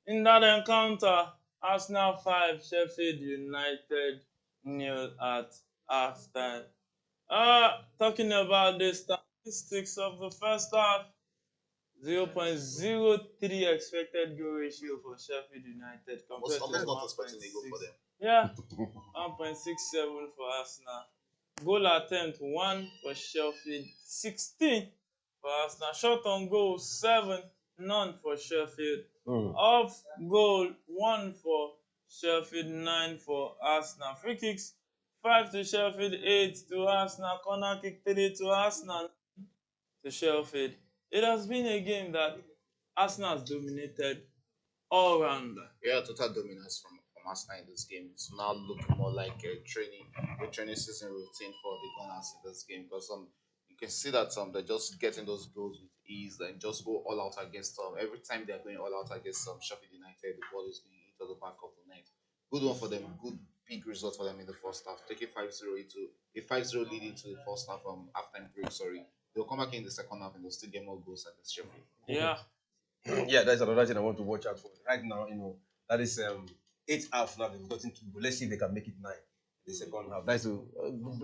Speaker 1: in that encounter. Arsenal 5, Sheffield United 0 at half time. Talking about the statistics of the first half, 0.03 expected goal ratio for Sheffield United compared to
Speaker 2: not expecting a goal for them.
Speaker 1: Yeah, 1.67 for Arsenal. Goal attempt 1 for Sheffield, 16 for Arsenal. Shot on goal 7, none for Sheffield. Off goal 1 for Sheffield, 9 for Arsenal. Free kicks 5 to Sheffield, 8 to Arsenal. Corner kick 3 to Arsenal, to Sheffield. It has been a game that Arsenal has dominated all round.
Speaker 2: Yeah, total dominance from Arsenal in this game. It's now looking more like a training season routine for the Gunners in this game because you can see that they're just getting those goals with ease and just go all out against every time they're going all out against Sheffield United, the ball is going into the back of the net. Good one for them, good big result for them in the first half. Taking 5-0 into a 5-0 lead into the first half halftime break, sorry. They'll come back in the second half and they'll still get more goals against Sheffield.
Speaker 1: Yeah.
Speaker 3: Yeah, that's another thing I want to watch out for. Right now, that is 8 half now. They've gotten 2 goals. Let's see if they can make it 9 in the second half. That's a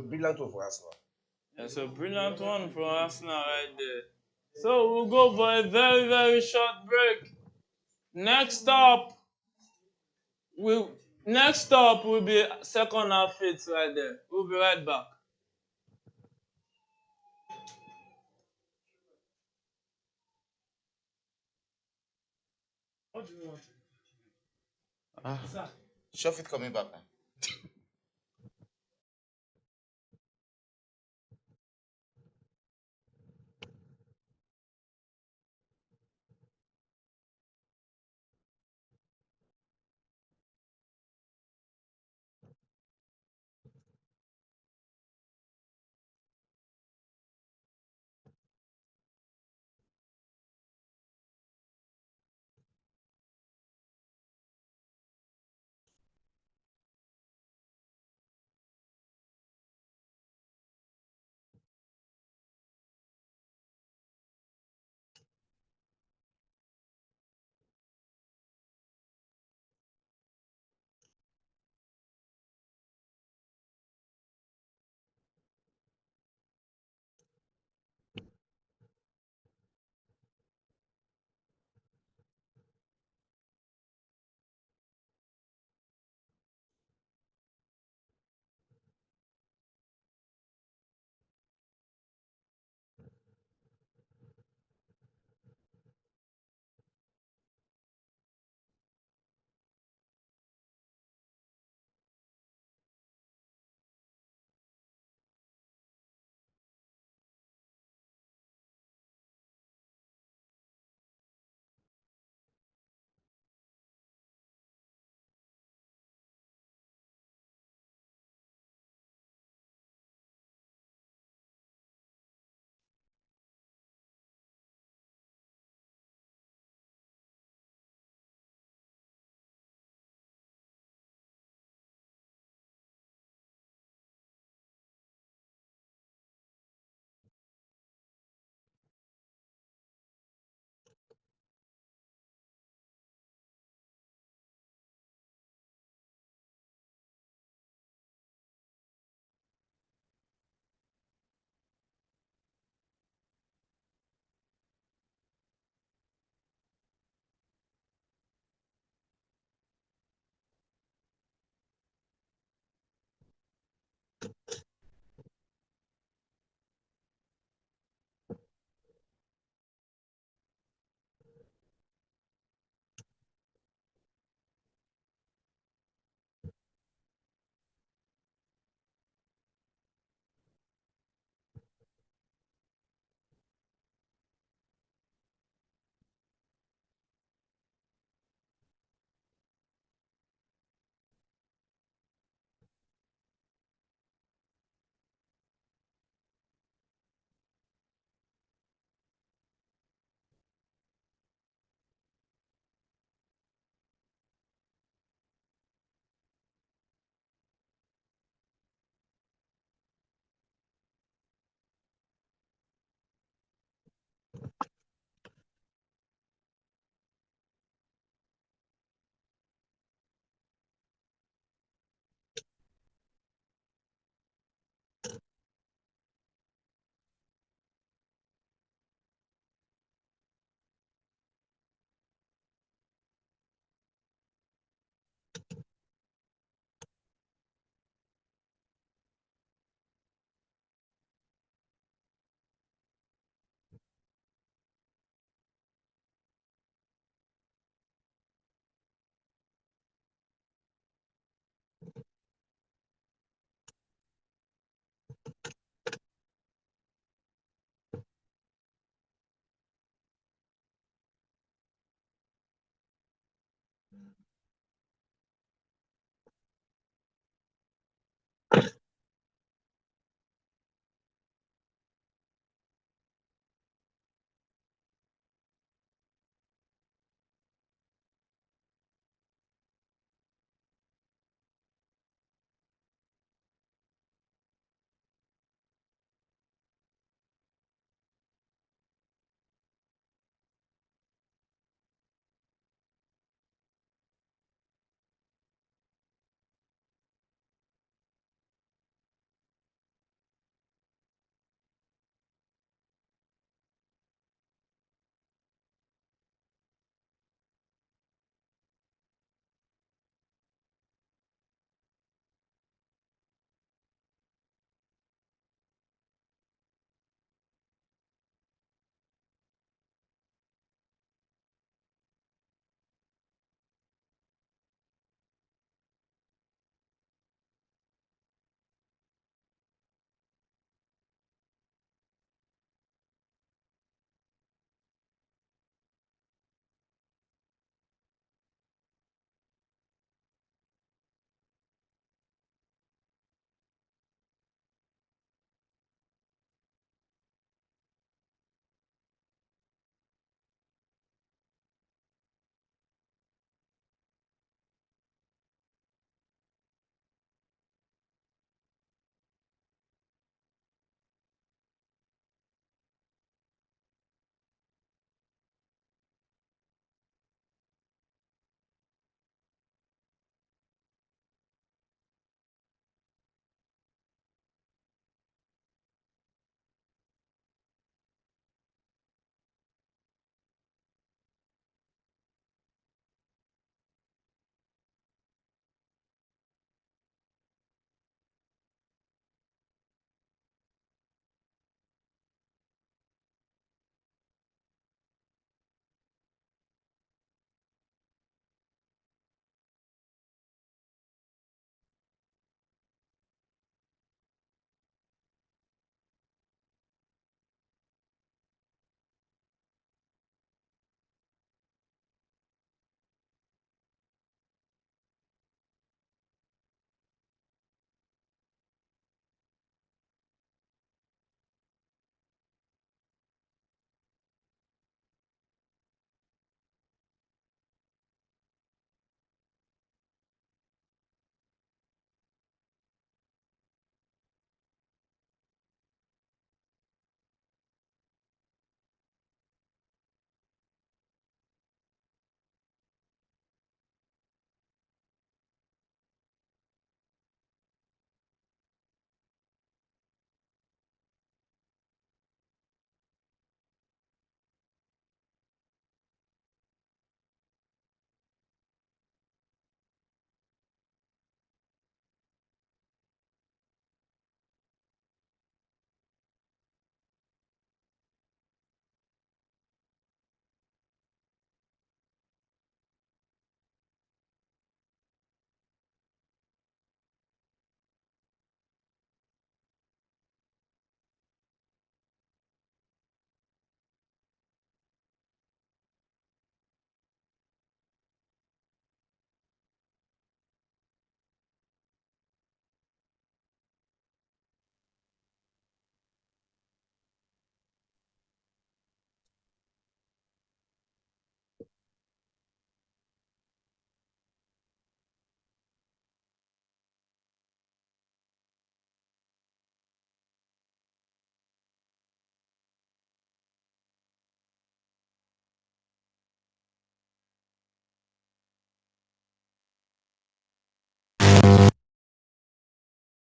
Speaker 3: brilliant one for Arsenal.
Speaker 1: That's a brilliant one for Arsenal right there. So we'll go for a very, very short break. Next up, we next up will be second half hits right there. We'll be right back. What do you want?
Speaker 2: Sheffield coming back now.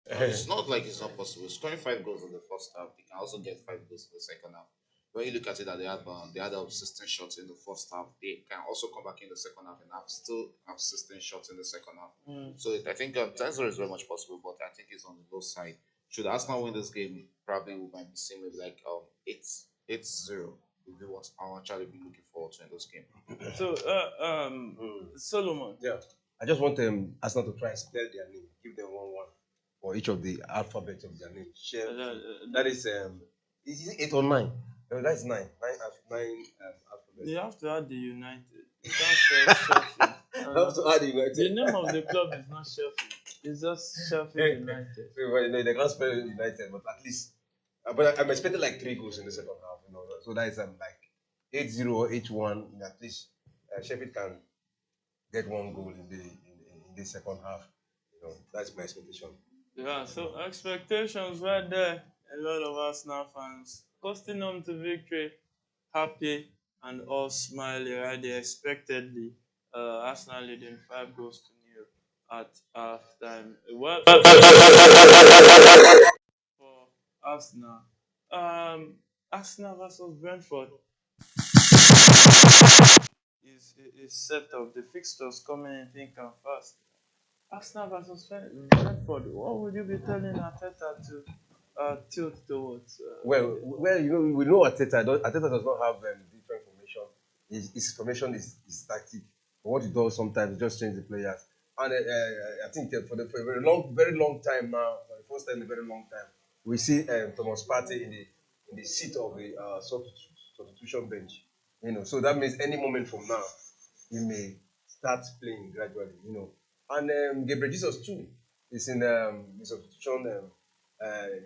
Speaker 2: It's not like it's not possible. Scoring 5 goals in the first half, they can also get 5 goals in the second half. When you look at it, that they had 16 shots in the first half. They can also come back in the second half and have 16 shots in the second half. So I think 10-0 is very much possible, but I think it's on the low side. Should Arsenal win this game, probably we might be seeing maybe like 8-0 would be what I'll actually be looking forward to in this game.
Speaker 1: So, Solomon.
Speaker 3: Yeah. I just want Arsenal to try and spell their name. Give them 1-1 for each of the alphabets of their name. That is it 8 or 9? No, that's 9. 9 alphabets.
Speaker 1: You have to add the United. You can't spell Sheffield.
Speaker 3: I have to add the United.
Speaker 1: The name of the club is not Sheffield. It's just Sheffield United.
Speaker 3: They can't spell United, but at least. But I'm expecting like 3 goals in the second half. So that is like 8-0 or 8-1. At least Sheffield can get 1 goal in the second half. That's my expectation.
Speaker 1: Yeah, so expectations right there. A lot of Arsenal fans coasting on to victory, happy and all smiley right there. Expectedly, Arsenal leading 5 goals to 0 at halftime. Well, for Arsenal, Arsenal versus Brentford is set up. The fixtures coming in thick and fast. Arsenal versus Brentford. What would you be telling Arteta to tilt towards?
Speaker 3: Well, we know Arteta does not have different formation. His formation is tactic. But what he does sometimes, just change the players. And I think for a very long time now, for the first time in a very long time, we see Thomas Partey in the seat of the substitution bench. So that means any moment from now, he may start playing gradually. And Gabriel Jesus too is in the substitution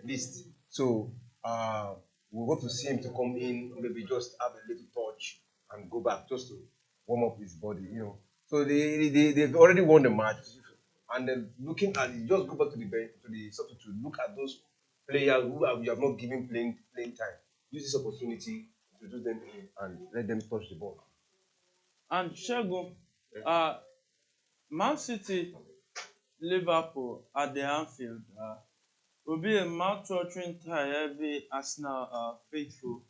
Speaker 3: list. So we want to see him to come in, maybe just have a little touch and go back just to warm up his body. So they've already won the match, and then looking at it, just go back to the bench, to the substitute. Look at those players who you have not given playing time. Use this opportunity to do them in and let them touch the ball.
Speaker 1: And Shegun, Man City, Liverpool at the Anfield will be a mouth-watering tie. Every Arsenal faithful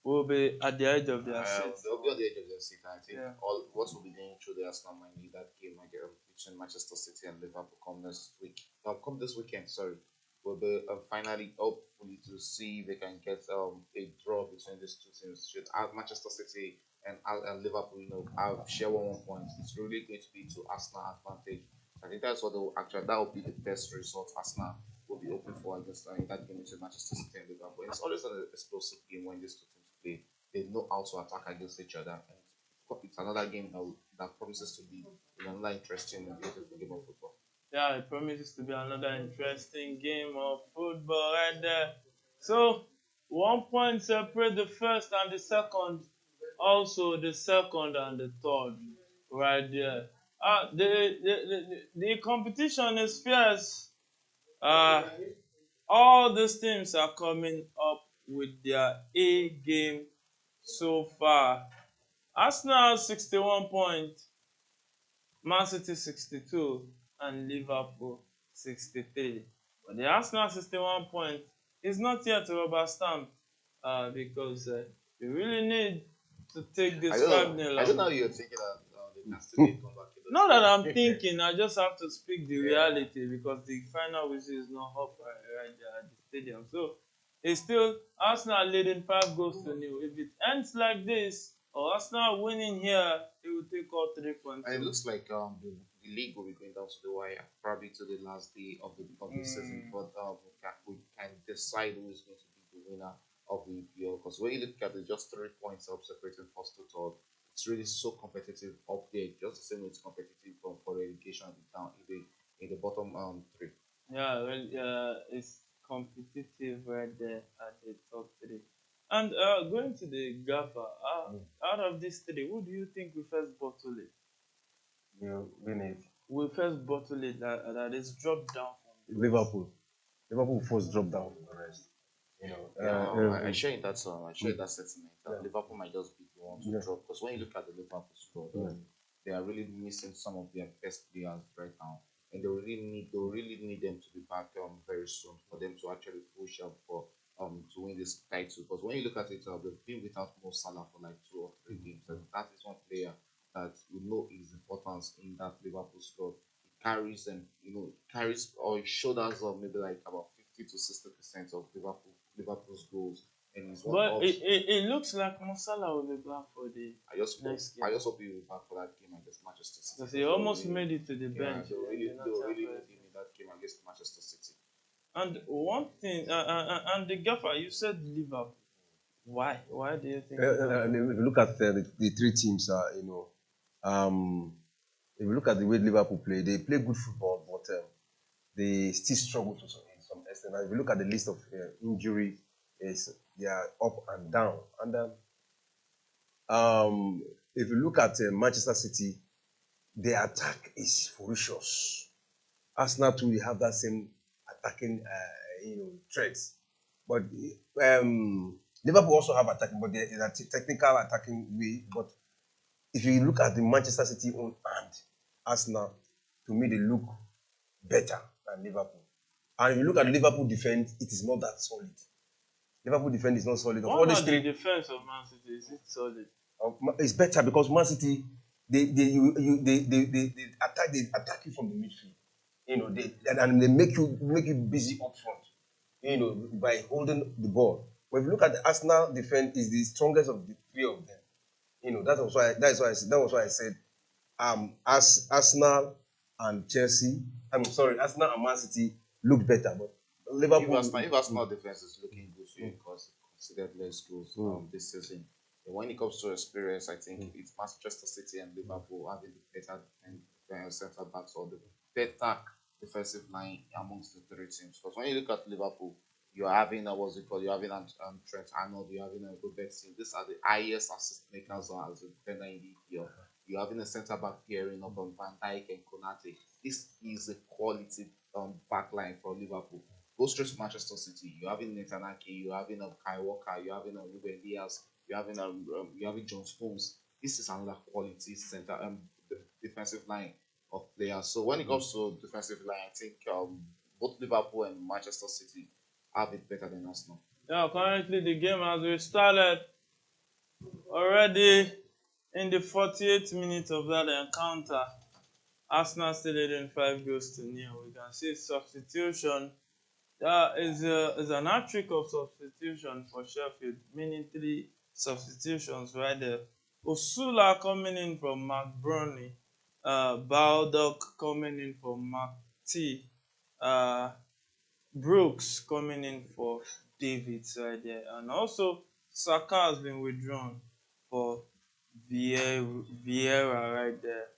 Speaker 1: will be at the edge of their seat.
Speaker 2: They'll be on the edge of their seat. I think all what will be going through the Arsenal mind is that game between Manchester City and Liverpool come this weekend. Sorry, will be finally hopefully to see if they can get a draw between these two teams. Should Manchester City and Liverpool, share 1 point, it's really going to be to Arsenal advantage. I think that's what that will be the best result Arsenal will be hoping for against in that game between Manchester City and Liverpool. It's always an explosive game when these two teams play. They know how to attack against each other, and it's another game that promises to be another interesting and beautiful game of football.
Speaker 1: Yeah, it promises to be another interesting game of football right there. So 1 point separate the first and the second, also the second and the third right there. The competition is fierce. All these teams are coming up with their A game so far. Arsenal 61 points, Man City 62, and Liverpool 63. But the Arsenal 61 points is not yet rubber stamped because you really need to take this 5-0.
Speaker 2: I don't know how you're thinking that they can still come back.
Speaker 1: Not that I'm thinking, I just have to speak the reality because the final whistle is not up right there at the stadium. So it's still Arsenal leading 5 goals to 0. If it ends like this, or Arsenal winning here, it will take all 3 points.
Speaker 2: And it looks like the league will be going down to the wire, probably to the last day of the season. But we can decide who is going to be the winner of the EPL. Because when you look at it, just 3 points up separating first to third. It's really so competitive up there, just the same way it's competitive for relegation down in the bottom 3.
Speaker 1: Yeah, well, it's competitive right there at the top 3. And going to the GAFA, out of these 3, who do you think we first bottle it? We first bottle it that is dropped down from
Speaker 3: Liverpool. Liverpool first dropped down from the rest.
Speaker 2: I share that sentiment. Liverpool might just be the one to drop because when you look at the Liverpool squad, they are really missing some of their best players right now. and they really need them to be back very soon for them to actually push up for to win this title. Because when you look at it, they've been without Mo Salah for like 2 or 3 games, and that is one player that you know his importance in that Liverpool squad. He carries them, carries or he shoulders of maybe like about 50 to 60% of Liverpool's goals, and he's one
Speaker 1: But
Speaker 2: of.
Speaker 1: it looks like Mo Salah will be back for the next game.
Speaker 2: I just hope he will be back for that game against Manchester City.
Speaker 1: Because he almost made it to the
Speaker 2: Yeah,
Speaker 1: bench.
Speaker 2: they really need him in that game against Manchester City.
Speaker 1: And one thing, and the gaffer, you said Liverpool. Why? Why do you think?
Speaker 3: If you look at the three teams, if you look at the way Liverpool play, they play good football, but they still struggle to some extent. And if you look at the list of injury, they are up and down. And if you look at Manchester City, their attack is ferocious. Arsenal too, they have that same attacking, threats. But Liverpool also have attacking, but there is a technical attacking way. But if you look at the Manchester City own and Arsenal, to me they look better than Liverpool. And if you look at Liverpool defense, it is not that solid. Liverpool defense is not solid.
Speaker 1: What about the defense of Man City? Is it solid?
Speaker 3: It's better because Man City they attack you from the midfield. And they make you busy up front. By holding the ball. But if you look at the Arsenal defense, is the strongest of the three of them. That was why I said as Arsenal and Chelsea, Arsenal and Man City look better, but Liverpool.
Speaker 2: If Arsenal defense is looking good, so you considered less goals this season. And when it comes to experience, I think it's Manchester City and Liverpool having the better centre backs or the better defensive line amongst the three teams. Because when you look at Liverpool, you're having you're having Trent Arnold, you're having Robertson. These are the highest assist makers as a defender in the EPL. You're having a centre back pairing up on Van Dijk and Konate. This is a quality back line for Liverpool. Go straight to Manchester City. You're having Nathan Ake, you're having Kai Walker, you're having Ruben Diaz, you're having John Stones. This is another quality center defensive line of players. So when it comes to defensive line, I think both Liverpool and Manchester City have it better than Arsenal.
Speaker 1: Yeah, currently the game has restarted already in the 48th minute of that encounter. Arsenal still leading 5-0. We can see substitution. That is an hat-trick of substitution for Sheffield, meaning 3 substitutions right there. Osula coming in from Mark Brownie, Baldock coming in for Mark T, Brooks coming in for Davids right there, and also Saka has been withdrawn for Vieira right there,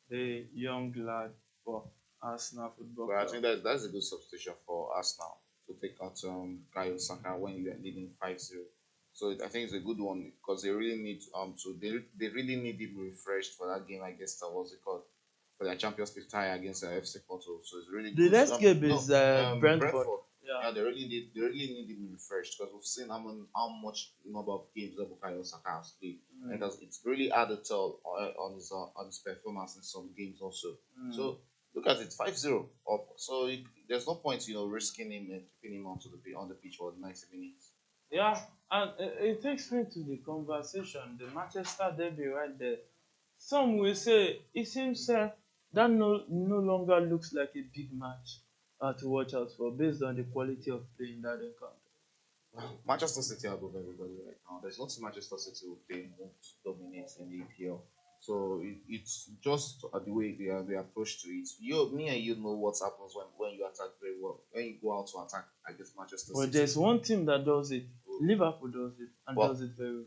Speaker 1: the young lad for Arsenal Football Club.
Speaker 2: I think that's a good substitution for Arsenal to take out Kayo Saka when you are leading 5-0. So I think it's a good one because they really need they really need him refreshed for that game against what's it called, for their Champions League tie against FC Porto. So it's really
Speaker 1: the
Speaker 2: good.
Speaker 1: next game is Brentford.
Speaker 2: Yeah, they really need him refreshed because we've seen how much number of games that Bukayo Saka has played, and it's really hard to tell on his performance in some games also. So look at it, 5-0 up. So there's no point risking him and keeping him on the pitch for 90 minutes.
Speaker 1: Yeah, and it takes me to the conversation, the Manchester derby right there. Some will say it seems that no longer looks like a big match to watch out for based on the quality of play in that encounter.
Speaker 2: Manchester City are above everybody right now. There's not Manchester City will play won't dominate in the EPL. So it's just the way they approach to it. Me and you know what happens when you attack very well. When you go out to attack against Manchester City.
Speaker 1: But there's one team that does it. Liverpool does it and does it very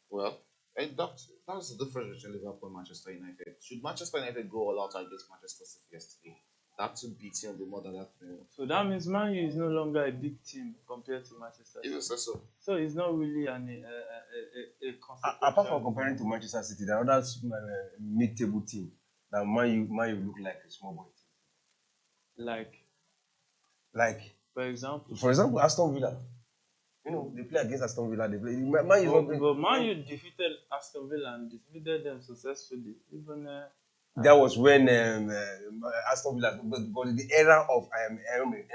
Speaker 2: well. And that's the difference between Liverpool and Manchester United. Should Manchester United go all out against Manchester City yesterday, that would beat him the more than that.
Speaker 1: So that means Man U is no longer a big team compared to Manchester City.
Speaker 2: Yes, so.
Speaker 1: So it's not really a
Speaker 3: apart from comparing to Manchester City, there are other mid-table team that Man U look like a small boy team. Like
Speaker 1: for example,
Speaker 3: Aston Villa. They play against Aston Villa. They play.
Speaker 1: Man U defeated Aston Villa and defeated them successfully. Even
Speaker 3: That was when Aston Villa, but the era of Emery,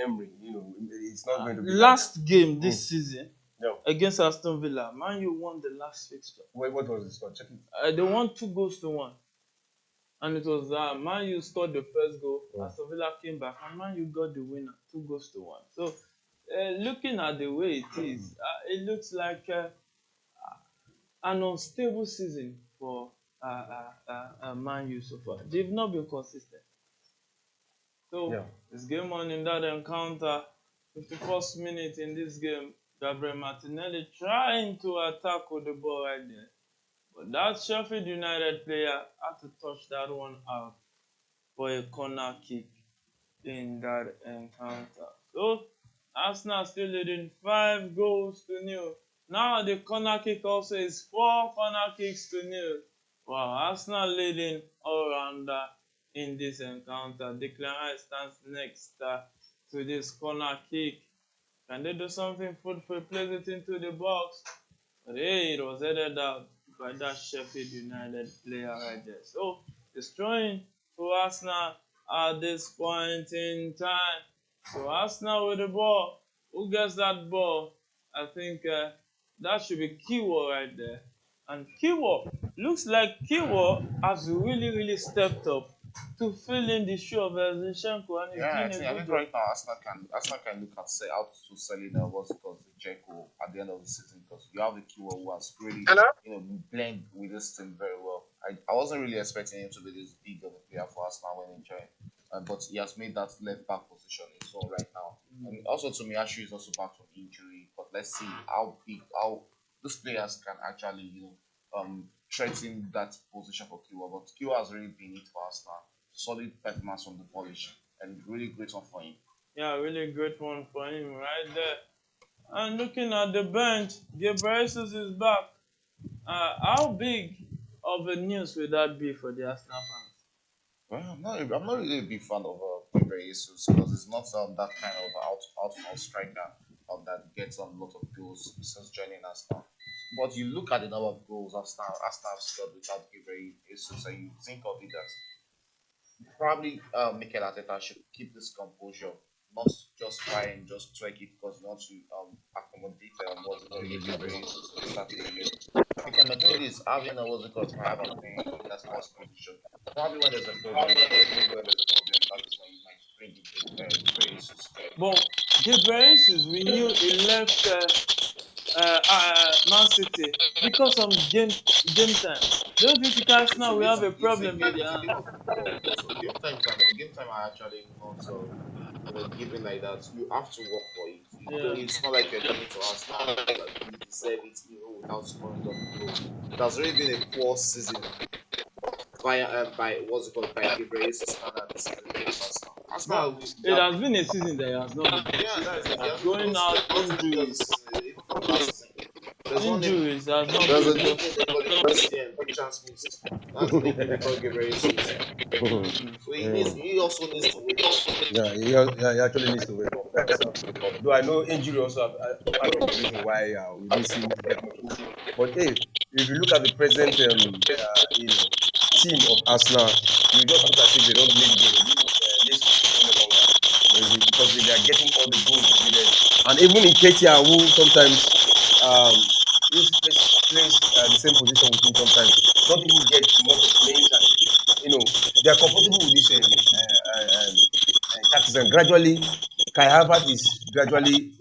Speaker 3: it's not going to be
Speaker 1: last game this season
Speaker 3: No.
Speaker 1: against Aston Villa, Man U won the last fixture.
Speaker 3: What was the score? Check it.
Speaker 1: They won 2-1, and it was Man U scored the first goal. Aston Villa came back, and Man U got the winner, 2-1. So, looking at the way it is, it looks like an unstable season for Man U so far. They've not been consistent. So it's game on in that encounter. 51st minute in this game, Gabriel Martinelli trying to attack with the ball right there. But that Sheffield United player had to touch that one out for a corner kick in that encounter. So Arsenal still leading 5-0. Now the corner kick also is 4 corner kicks to nil. Wow, Arsenal leading all rounder in this encounter. Declan Rice stands next to this corner kick. Can they do something for place it into the box? But hey, it was headed out by that Sheffield United player right there. So it's throwing to Arsenal at this point in time. So Arsenal with the ball. Who gets that ball? I think that should be Kiwo right there. And Kiwo, looks like Kiwo has really stepped up to fill in the shoe of Zinchenko. And
Speaker 2: I think right now Arsenal can look at how to sell it what's it called Zinchenko at the end of the season, because you have a Kiwo who has really blend with this team very well. I wasn't really expecting him to be this big of a player for Arsenal when he joined. But he has made that left back position his own right now. And also Tomiyasu is also back from injury. But let's see how these players can actually threaten that position for Kiwa. But Kiwa has really been it for Arsenal. Solid performance from the Polish and really great one for him.
Speaker 1: Yeah, really great one for him right there. And looking at the bench, Gabriel Jesus is back. How big of a news will that be for the Arsenal fans?
Speaker 2: Well, I'm not really a big fan of Gabriel Jesus, because it's not that kind of out striker that gets a lot of goals since joining Arsenal. But you look at the number of goals Arsenal have scored without Gabriel Jesus, and you think of it that probably Mikel Arteta should keep this composure, not just try and just tweak it because he wants to accommodate what's it called Gabriel Jesus to start the year. You can do this having what's it called private thing in that first position. Probably when there's a problem, that is when you might bring it Gabriel Jesus.
Speaker 1: But Gabriel Jesus, we knew he left Man City because of game time. Don't you think Arsenal we have a problem with their hand?
Speaker 2: Game time are actually not given like that. You have to work for it. It's not like you're coming to Arsenal like you deserve it even without scoring the goal. It has really been a poor season by what's it called by Gabriel Jesus standard this season against Arsenal.
Speaker 1: It has been a season that has not been.
Speaker 2: Yeah, that is it.
Speaker 1: Going out injuries. Injuries has not
Speaker 2: There's a
Speaker 1: been.
Speaker 2: new thing they call it Christian, big chance missed. That's the thing they call Gabriel Jesus. So he also needs to wake up.
Speaker 3: Yeah, he actually needs to wake up. Though I know injury also part of the reason why we didn't see him get much goals. But hey, if you look at the present team of Arsenal, you just look as if they don't need any longer. Because they are getting all the goals needed. And even in Ketia, who sometimes plays the same position with him sometimes, not even get much playing time. They are comfortable with this tactics, and gradually Kai Havertz is gradually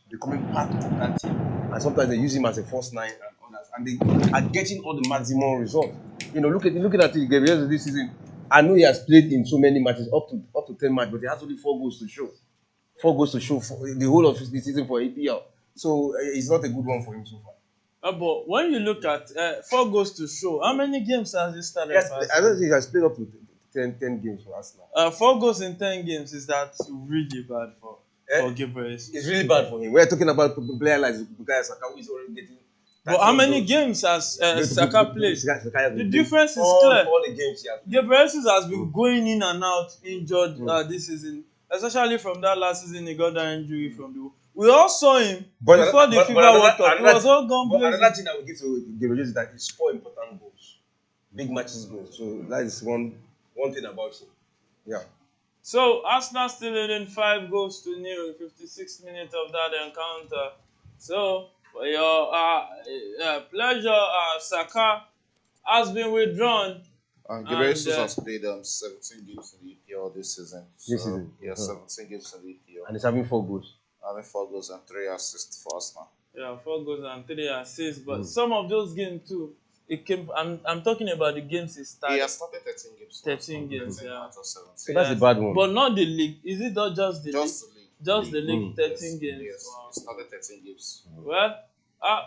Speaker 3: becoming part of that team, and sometimes they use him as a first nine and others, and they are getting all the maximum results. Looking at it, Gabriel this season, I know he has played in so many matches, up to 10 matches, but he has only 4 goals to show. 4 goals to show for the whole of the season for EPL. So it's not a good one for him so far.
Speaker 1: But when you look at 4 goals to show, how many games has he started?
Speaker 3: Yes, I don't think he has played up to 10 games for Arsenal.
Speaker 1: 4 goals in 10 games, is that really bad for Gabriel?
Speaker 3: It's really bad for him. We're talking about a player like Bukayo Saka, who is already getting.
Speaker 1: But how many games has Saka played? The difference is clear.
Speaker 3: All the games he has played.
Speaker 1: Gabriel has been going in and out injured this season, especially from that last season he got that injury from the. We all saw him before the FIFA World Cup. He was all gone.
Speaker 3: But another thing I will give to Gabriel is that he scored important goals, big matches goals. So that is one one thing about him. Yeah.
Speaker 1: So Arsenal still leading 5 goals to 0 in 56 minutes of that encounter. So for your pleasure, Saka has been withdrawn.
Speaker 2: Gabriel
Speaker 1: And
Speaker 2: Jesus has played 17 games in the EPL this season.
Speaker 3: This
Speaker 2: So,
Speaker 3: season?
Speaker 2: yeah, 17 games in the EPL.
Speaker 3: And he's having 4 goals.
Speaker 2: Having 4 goals and 3 assists for Arsenal.
Speaker 1: yeah, 4 goals and 3 assists. But some of those games too, it came. I'm talking about the games he started.
Speaker 2: He has started 13 games.
Speaker 1: 13 games,
Speaker 2: 13
Speaker 1: yeah.
Speaker 2: out of 17.
Speaker 3: So that's a bad one.
Speaker 1: But not the league. Is it not just the league?
Speaker 2: Just the league.
Speaker 1: Just the league, 13
Speaker 2: Yes,
Speaker 1: games.
Speaker 2: Yes,
Speaker 1: Wow.
Speaker 2: he started 13 games.
Speaker 1: Well,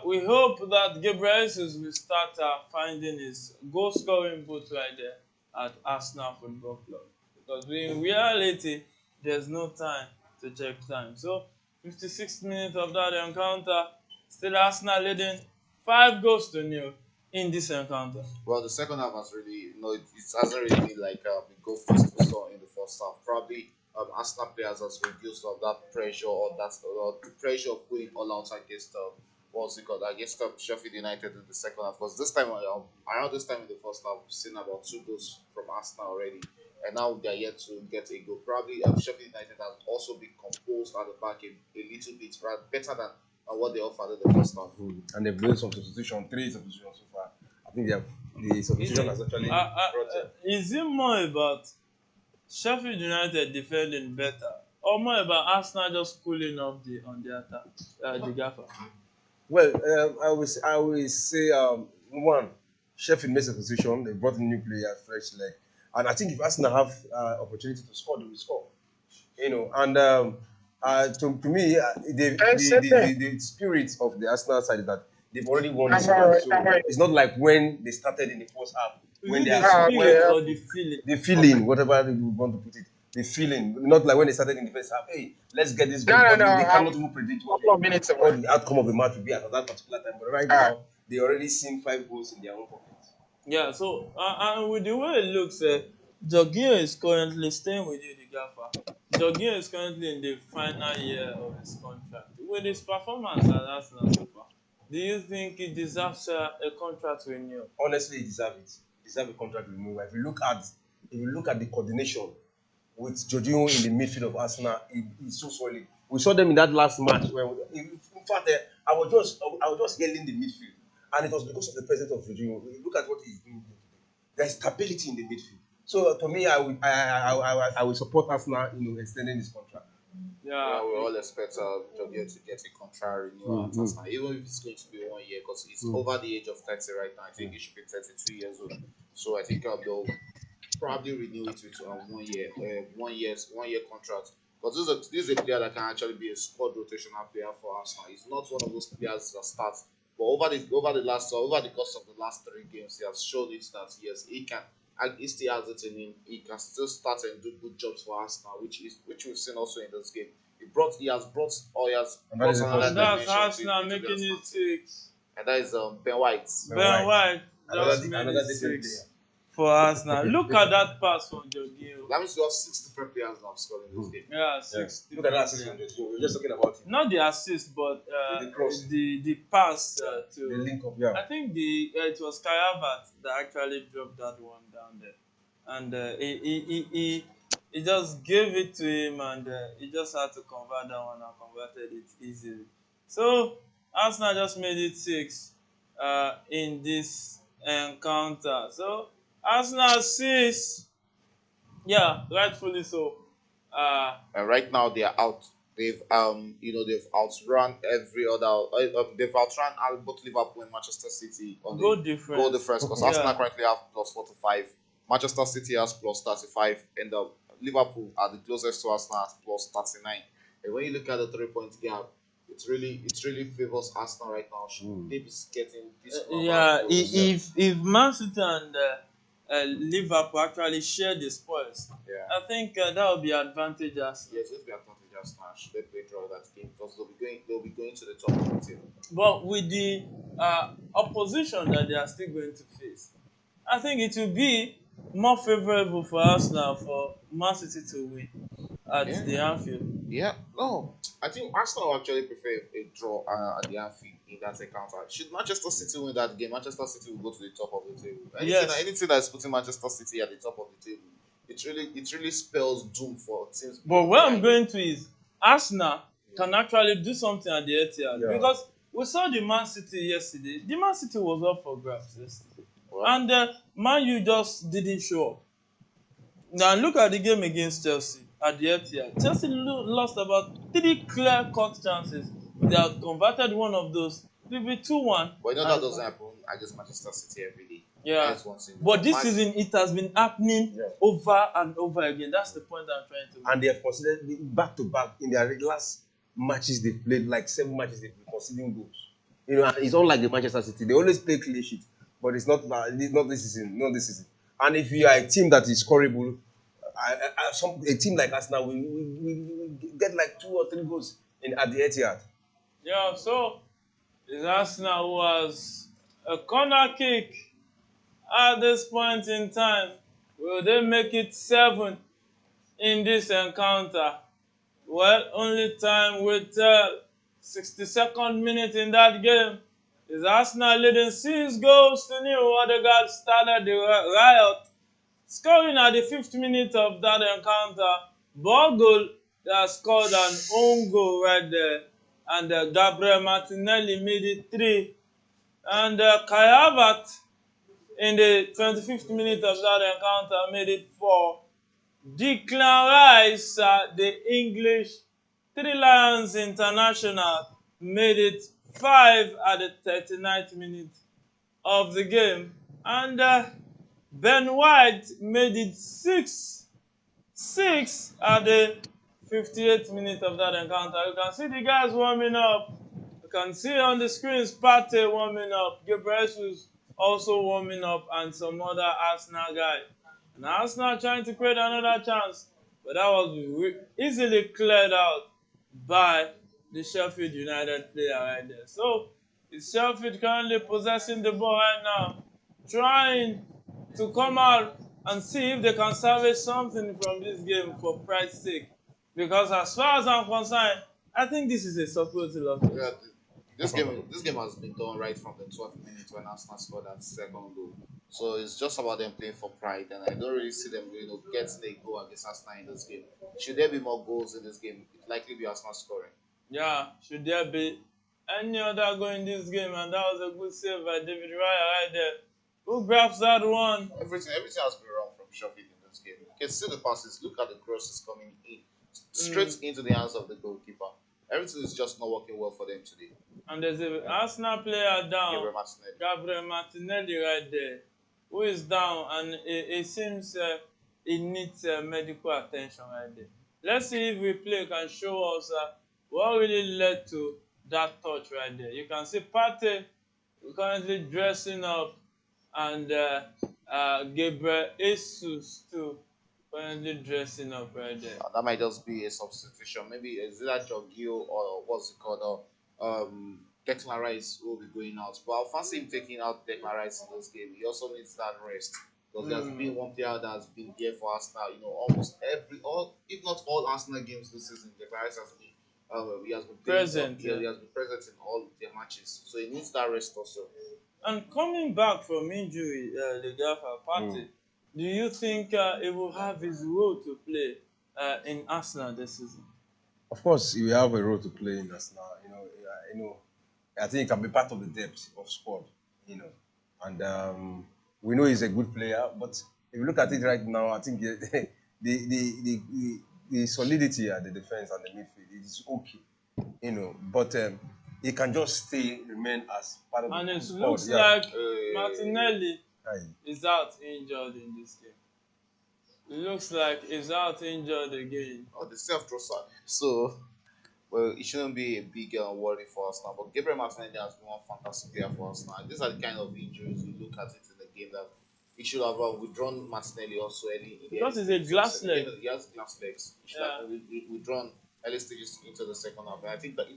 Speaker 1: we hope that Gabriel Jesus will start finding his goal scoring boot right there at Arsenal Football Club. Because in reality, there's no time to check time. So, 56 minutes of that encounter, still Arsenal leading 5 goals to 0 in this encounter.
Speaker 2: Well, the second half has really, it hasn't really been like a goal feast we saw in the first half. Probably Arsenal players has reduced of that pressure or the pressure of going all out against what's it called, against Sheffield United in the second half. Because this time around this time in the first half, we've seen about 2 goals from Arsenal already, and now they are yet to get a goal. Probably Sheffield United has also been composed at the back a little bit better than what they offered in the first half.
Speaker 3: And they've done some substitution, 3 substitutions so far. I think the substitution has actually brought it.
Speaker 1: Is it more about Sheffield United defending better, or more about Arsenal just cooling off on the attack, the gaffer?
Speaker 3: Well, I will say one, Sheffield made a position. They brought in new players, fresh leg, and I think if Arsenal have opportunity to score, they will score. And to me, the spirit of the Arsenal side is that they've already won this game. So it's not like when they started in the first half, when they
Speaker 1: the
Speaker 3: are
Speaker 1: spirit or the feeling?
Speaker 3: the feeling, whatever you want to put it, the feeling, not like when they started in the first half. Hey, let's get this goal. They cannot even predict what the outcome of the match will be at that particular time. But right now, they already seen 5 goals in their own pockets.
Speaker 1: Yeah. So and with the way it looks, Jorginho is currently staying with you, the gaffer. Jorginho is currently in the final year of his contract. With his performance at Arsenal so far, do you think he deserves a contract renewal?
Speaker 3: Honestly, he deserves it. He deserves a contract renewal. If you look at the coordination with Jorginho in the midfield of Arsenal, he's so solid. We saw them in that last match in fact, I was just yelling the midfield, and it was because of the presence of Jorginho. Look at what he's doing today. There's stability in the midfield. So to me, I will support Arsenal, extending his contract.
Speaker 2: Yeah, we all expect Jorginho to get a contract renewal at Arsenal, even if it's going to be 1 year, because he's over the age of 30 right now. I think he should be 32 years old. So I think they'll probably renew it with 1 year, 1 year contract. Because this is a player that can actually be a squad rotational player for Arsenal. He's not one of those players that starts. But over the course of the last 3 games, he has shown it that yes, he can. He still has it in him. He can still start and do good jobs for Arsenal, which we've seen also in this game. He has brought
Speaker 1: And that's Arsenal making it 6.
Speaker 2: And that is Ben White.
Speaker 1: Ben White just made
Speaker 3: another
Speaker 1: it
Speaker 3: different
Speaker 1: 6 for Arsenal. Look at that pass from Jorginho.
Speaker 2: That means you have 6 different players now scoring in this game.
Speaker 1: Yeah, 6.
Speaker 3: Look at that assist from Jorginho. We're just talking about it.
Speaker 1: Not the assist, but
Speaker 3: The cross.
Speaker 1: the pass
Speaker 3: The
Speaker 1: to.
Speaker 3: link up, yeah.
Speaker 1: I think it was Kai Havertz that actually dropped that one down there, and he just gave it to him, and he just had to convert that one and converted it easily. So Arsenal just made it 6 in this encounter. So Arsenal 6, yeah, rightfully so.
Speaker 2: And right now they are out. They've they've outrun every other. They've outrun both Liverpool and Manchester City on
Speaker 1: Goal
Speaker 2: the
Speaker 1: difference.
Speaker 2: goal difference, because
Speaker 1: Yeah.
Speaker 2: Arsenal currently have plus 45. Manchester City has plus 35, and Liverpool are the closest to Arsenal at plus 39. And when you look at the 3-point gap, it really favors Arsenal right now. Should they be getting this?
Speaker 1: Yeah, if Man City and Liverpool actually share the spoils,
Speaker 2: Yeah.
Speaker 1: I think that would be advantage Arsenal.
Speaker 2: Yes, let's be advantage Arsenal. Should they play draw that game, because they'll be going to the top of the table.
Speaker 1: But with the opposition that they are still going to face, I think it will be more favorable for Arsenal for Man City to win at the Anfield.
Speaker 2: Yeah, no, I think Arsenal actually prefer a draw at the Anfield in that encounter. Should Manchester City win that game, Manchester City will go to the top of the table.
Speaker 1: Yes.
Speaker 2: Anything that's putting Manchester City at the top of the table it really spells doom for teams.
Speaker 1: But where I'm going to is Arsenal can actually do something at the Etihad because we saw the Man City yesterday. The Man City was up for grabs yesterday, and Man U just didn't show up. Now look at the game against Chelsea at the Etihad. Chelsea lost about 3 clear-cut chances. They have converted one of those. It will be 2-1.
Speaker 2: But you know that doesn't happen against Manchester City every day.
Speaker 1: Yeah. But this season it has been happening over and over again. That's the point I'm trying to make.
Speaker 3: And they have considered back to back in their last matches they played, like 7 matches they've been conceding goals. You know, and it's not like the Manchester City. They always play clean sheet, but it's not this season. Not this season. And if you are a team that is scoreable, a team like Arsenal, we get like 2 or 3 goals at the Etihad.
Speaker 1: Yeah, so it's Arsenal who has a corner kick at this point in time. Will they make it 7 in this encounter? Well, only time will tell. 62nd minute in that game. Is Arsenal leading 6 goals to 0? Odegaard started the riot, scoring at the 5th minute of that encounter. Bogle has scored an own goal right there. And Gabriel Martinelli made it 3. And Kai Havertz in the 25th minute of that encounter made it 4. Declan Rice, the English 3 Lions international, made it 5 at the 39th minute of the game. And Ben White made it 6 at the 58th minute of that encounter. You can see the guys warming up. You can see on the screens Partey warming up, Gabriel Jesus also warming up, and some other Arsenal guy. And Arsenal trying to create another chance, but that was easily cleared out by the Sheffield United player right there. So it's Sheffield currently possessing the ball right now, trying to come out and see if they can salvage something from this game for pride's sake. Because as far as I'm concerned, I think this is a supposed loss.
Speaker 2: Yeah, this game has been done right from the 12th minute when Arsenal scored that second goal. So it's just about them playing for pride, and I don't really see them getting a goal against Arsenal in this game. Should there be more goals in this game, it likely be Arsenal scoring.
Speaker 1: Yeah, should there be any other goal in this game? And that was a good save by David Raya right there. Who grabs that one?
Speaker 2: Everything has been wrong from Sheffield in this game. You can see the passes. Look at the crosses coming in straight into the hands of the goalkeeper. Everything is just not working well for them today.
Speaker 1: And there's an Arsenal player down, Gabriel Martinelli right there, who is down, and it seems he needs medical attention right there. Let's see if replay can show us what really led to that touch right there. You can see Partey currently dressing up, and Gabriel Jesus too currently dressing up right there.
Speaker 2: That might just be a substitution. Maybe is it that Jorginho or what's it called? Declan Rice will be going out. But I'll fancy him taking out Declan Rice in this game. He also needs that rest. Because there's been one player that has been there for Arsenal, almost if not all Arsenal games this season. Declan Rice has been he has been
Speaker 1: present.
Speaker 2: He has been present in all their matches. So he needs that rest also.
Speaker 1: And coming back from injury, Legafa Partey, do you think he will have his role to play in Arsenal this season?
Speaker 3: Of course, he will have a role to play in Arsenal. I think it can be part of the depth of squad. And we know he's a good player. But if you look at it right now, I think the solidity at the defense and the midfield is okay. But he can just remain as part of the squad.
Speaker 1: And it looks like Martinelli is out injured in this game. It looks like he's out injured again.
Speaker 2: Oh, the self-Trossard. So, well, it shouldn't be a big worry for us now. But Gabriel Martinelli has been one fantastic player for us now. These are the kind of injuries you look at it in the game that he should have withdrawn Martinelli also early.
Speaker 1: Because he's a glass leg.
Speaker 2: He has glass legs. He should have withdrawn early stages into the second half. And I think that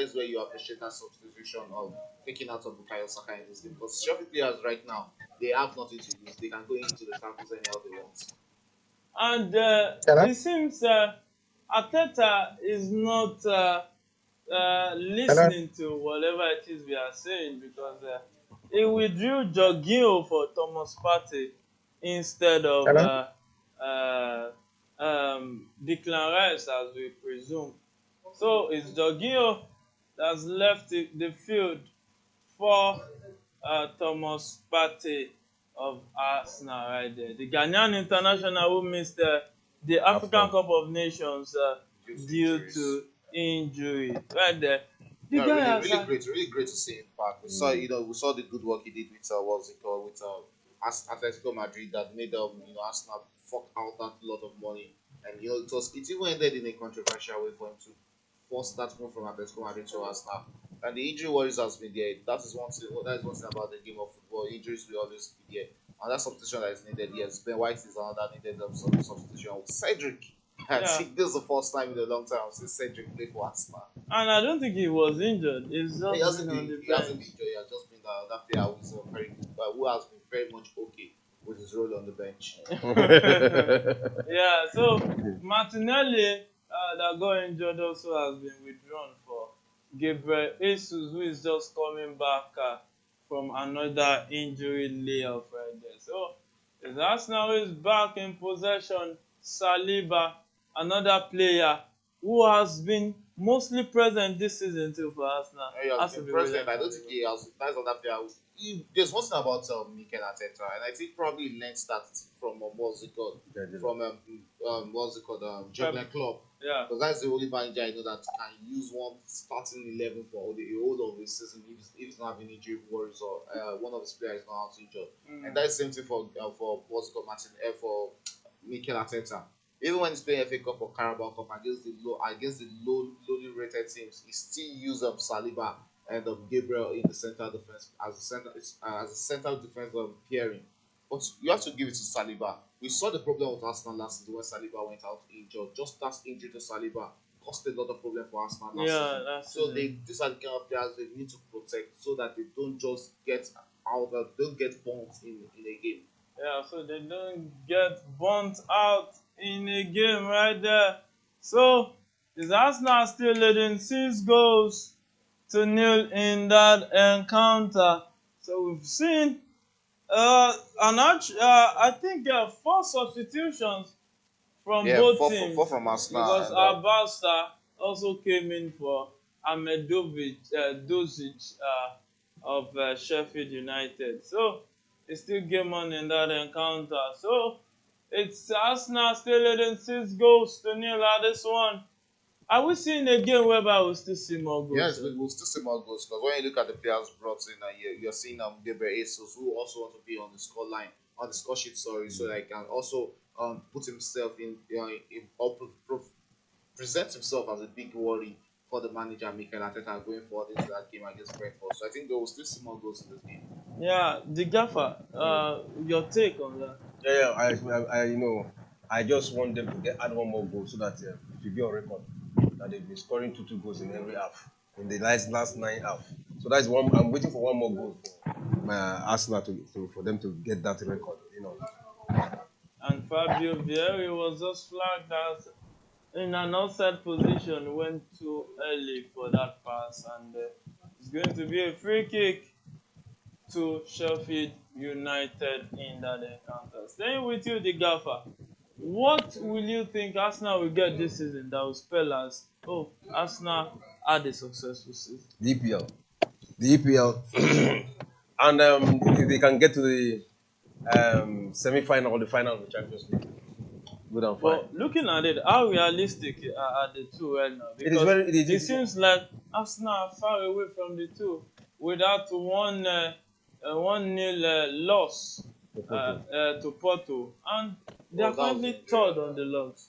Speaker 2: is where you appreciate that substitution of taking out of Bukayo Saka in this game. Because Sheffield players right now, they have nothing to lose. They can go into the tackles anyhow they want.
Speaker 1: And it seems Arteta is not listening to whatever it is we are saying, because he withdrew Jorginho for Thomas Partey instead of uh, Declan Rice, as we presume. So it's Jorginho that's left the field for Thomas Partey of Arsenal right there. The Ghanaian international who missed the African Cup of Nations due to injury right there. The
Speaker 2: Yeah,
Speaker 1: guy
Speaker 2: really,
Speaker 1: has
Speaker 2: really great to see him back. We saw, we saw the good work he did with what's it called, with Atletico Madrid, that made Arsenal fork out that lot of money, and it even ended in a controversial way for him to force that move from Atletico Madrid to Arsenal. And the injury worries has been there. That is one thing. That is one thing about the game of football. Injuries will always be there. And that substitution that is needed, yes. Ben White is another needed substitution. Cedric, I
Speaker 1: yeah,
Speaker 2: think this is the first time in a long time I've seen Cedric play for Arsenal.
Speaker 1: and I don't think he was injured. He's
Speaker 2: He
Speaker 1: just
Speaker 2: hasn't
Speaker 1: been on
Speaker 2: been
Speaker 1: the
Speaker 2: he hasn't
Speaker 1: bench.
Speaker 2: been injured. He has just been that player who is very good, who has been very much okay with his role on the bench.
Speaker 1: Yeah, so Martinelli that got injured also has been withdrawn for Gabriel Jesus, who is just coming back from another injury layoff right there. So as Arsenal is back in possession, Saliba, another player who has been mostly present this season too for Arsenal,
Speaker 2: He has
Speaker 1: has to
Speaker 2: been
Speaker 1: be
Speaker 2: president.
Speaker 1: William
Speaker 2: I don't think
Speaker 1: Saliba.
Speaker 2: he has. That's another player. There's one thing about Mikel Arteta, and I think probably he learned that from what's it called, from what's it called, Jurgen Klopp.
Speaker 1: Yeah.
Speaker 2: Because that's the only manager I know that can use one starting 11 for the whole of the season if he's not having injury worries, or one of his players is not out injured. And that's the same thing for what's it called, for Mikel Arteta. Even when he's playing FA Cup or Carabao Cup against the lowly rated teams, he still use Saliba and Gabriel in the central defense as a central defense pairing. But you have to give it to Saliba. We saw the problem with Arsenal last season when Saliba went out injured. Just that injury to Saliba caused a lot of problem for Arsenal last season. So these are the kind of players they need to protect so that they don't just get out, don't get bumped in a game.
Speaker 1: Yeah, so they don't get burnt out in a game right there. So is Arsenal still leading 6 goals to 0 in that encounter? So we've seen I think 4 substitutions from both teams,
Speaker 2: four from Arsenal.
Speaker 1: because
Speaker 2: And,
Speaker 1: Albasta also came in for Dosic of Sheffield United. So it's still game on in that encounter. So it's Arsenal still leading 6 goals to 0 at this one. Are we seeing a game whereby we'll still see more goals?
Speaker 2: Yes, we'll still see more goals, because when you look at the players brought in, you're seeing Gabriel Jesus, who also want to be on the score line, on the score sheet, sorry, so that he can also put himself present himself as a big worry for the manager Mikel Arteta going forward into that game against Brentford. So I think there will still see more goals in this game.
Speaker 1: Yeah, the gaffer, your take on that?
Speaker 3: Yeah, I just want them to add one more goal so that it will be on record that they've been scoring 2 goals in every half in the last 9 half. So that's one. I'm waiting for one more goal for Arsenal for them to get that record.
Speaker 1: And Fabio Vieira was just flagged as in an offside position, went too early for that pass, and it's going to be a free kick to Sheffield United in that encounter. Staying with you, the gaffer, what will you think Arsenal will get this season that will spell as, oh, Arsenal had a successful season?
Speaker 3: The EPL, and if they can get to the semi-final or the final of the Champions League, good and fine.
Speaker 1: But looking at it, how realistic are the two right now? Because it seems like Arsenal are far away from the two, without one 1-0 loss to Porto, and they are currently third on the logs.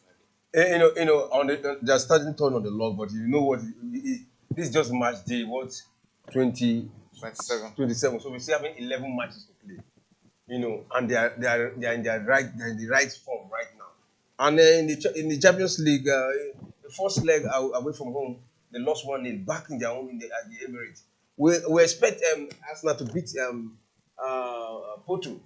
Speaker 3: They're starting turn on the log, but you know what? This is just match day. What 27. So we still having 11 matches to play. And they are in the right form right now. And in the Champions League, the first leg away from home, they lost 1-0 back in their home at the Emirates. We expect Arsenal to beat Porto.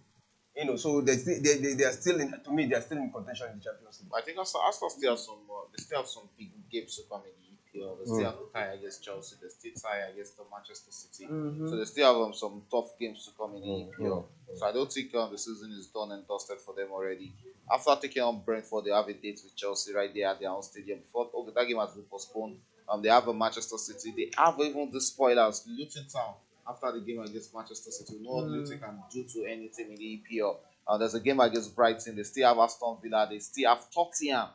Speaker 3: So they are still in. To me, they are still in contention in the Champions League.
Speaker 2: I think Arsenal still have some. They still have some big games to come in the They still have to tie against Chelsea. They still tie against the Manchester City. So they still have some tough games to come in the EPL. So I don't think the season is done and dusted for them already. After taking on Brentford, they have a date with Chelsea right there at their own stadium. Before that game has been postponed. They have a Manchester City. They have even the spoilers, Luton Town. After the game against Manchester City, we know what Luton can do to any team in the EPL. There's a game against Brighton. They still have Aston Villa. They still have Tottenham.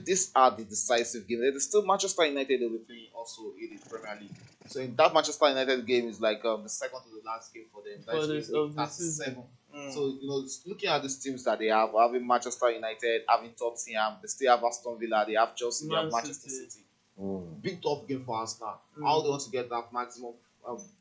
Speaker 2: These are the decisive games. There's still Manchester United will be playing also in the Premier League. So in that Manchester United game is like the second to the last game for them. That's week 37. So looking at these teams that they have, having Manchester United, having Tottenham, they still have Aston Villa, they have Chelsea, they have Manchester City. Big tough game for Arsenal. How they want to get that maximum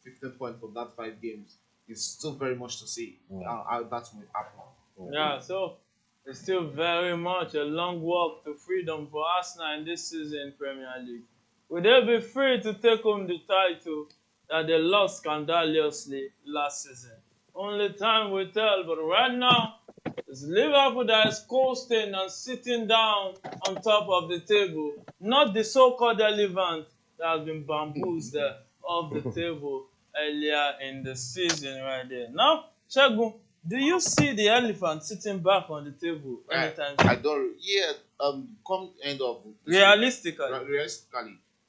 Speaker 2: 15 points from that 5 games is still very much to see how that will happen.
Speaker 1: Yeah, so it's still very much a long walk to freedom for Arsenal in this season in Premier League. Will they be free to take home the title that they lost scandalously last season? Only time will tell, but right now, it's Liverpool that is coasting and sitting down on top of the table, not the so-called elephant that has been bamboozled off the table earlier in the season right there. Now, Shegun, do you see the elephant sitting back on the table anytime soon?
Speaker 2: I don't. Yeah. Come end of
Speaker 1: realistically,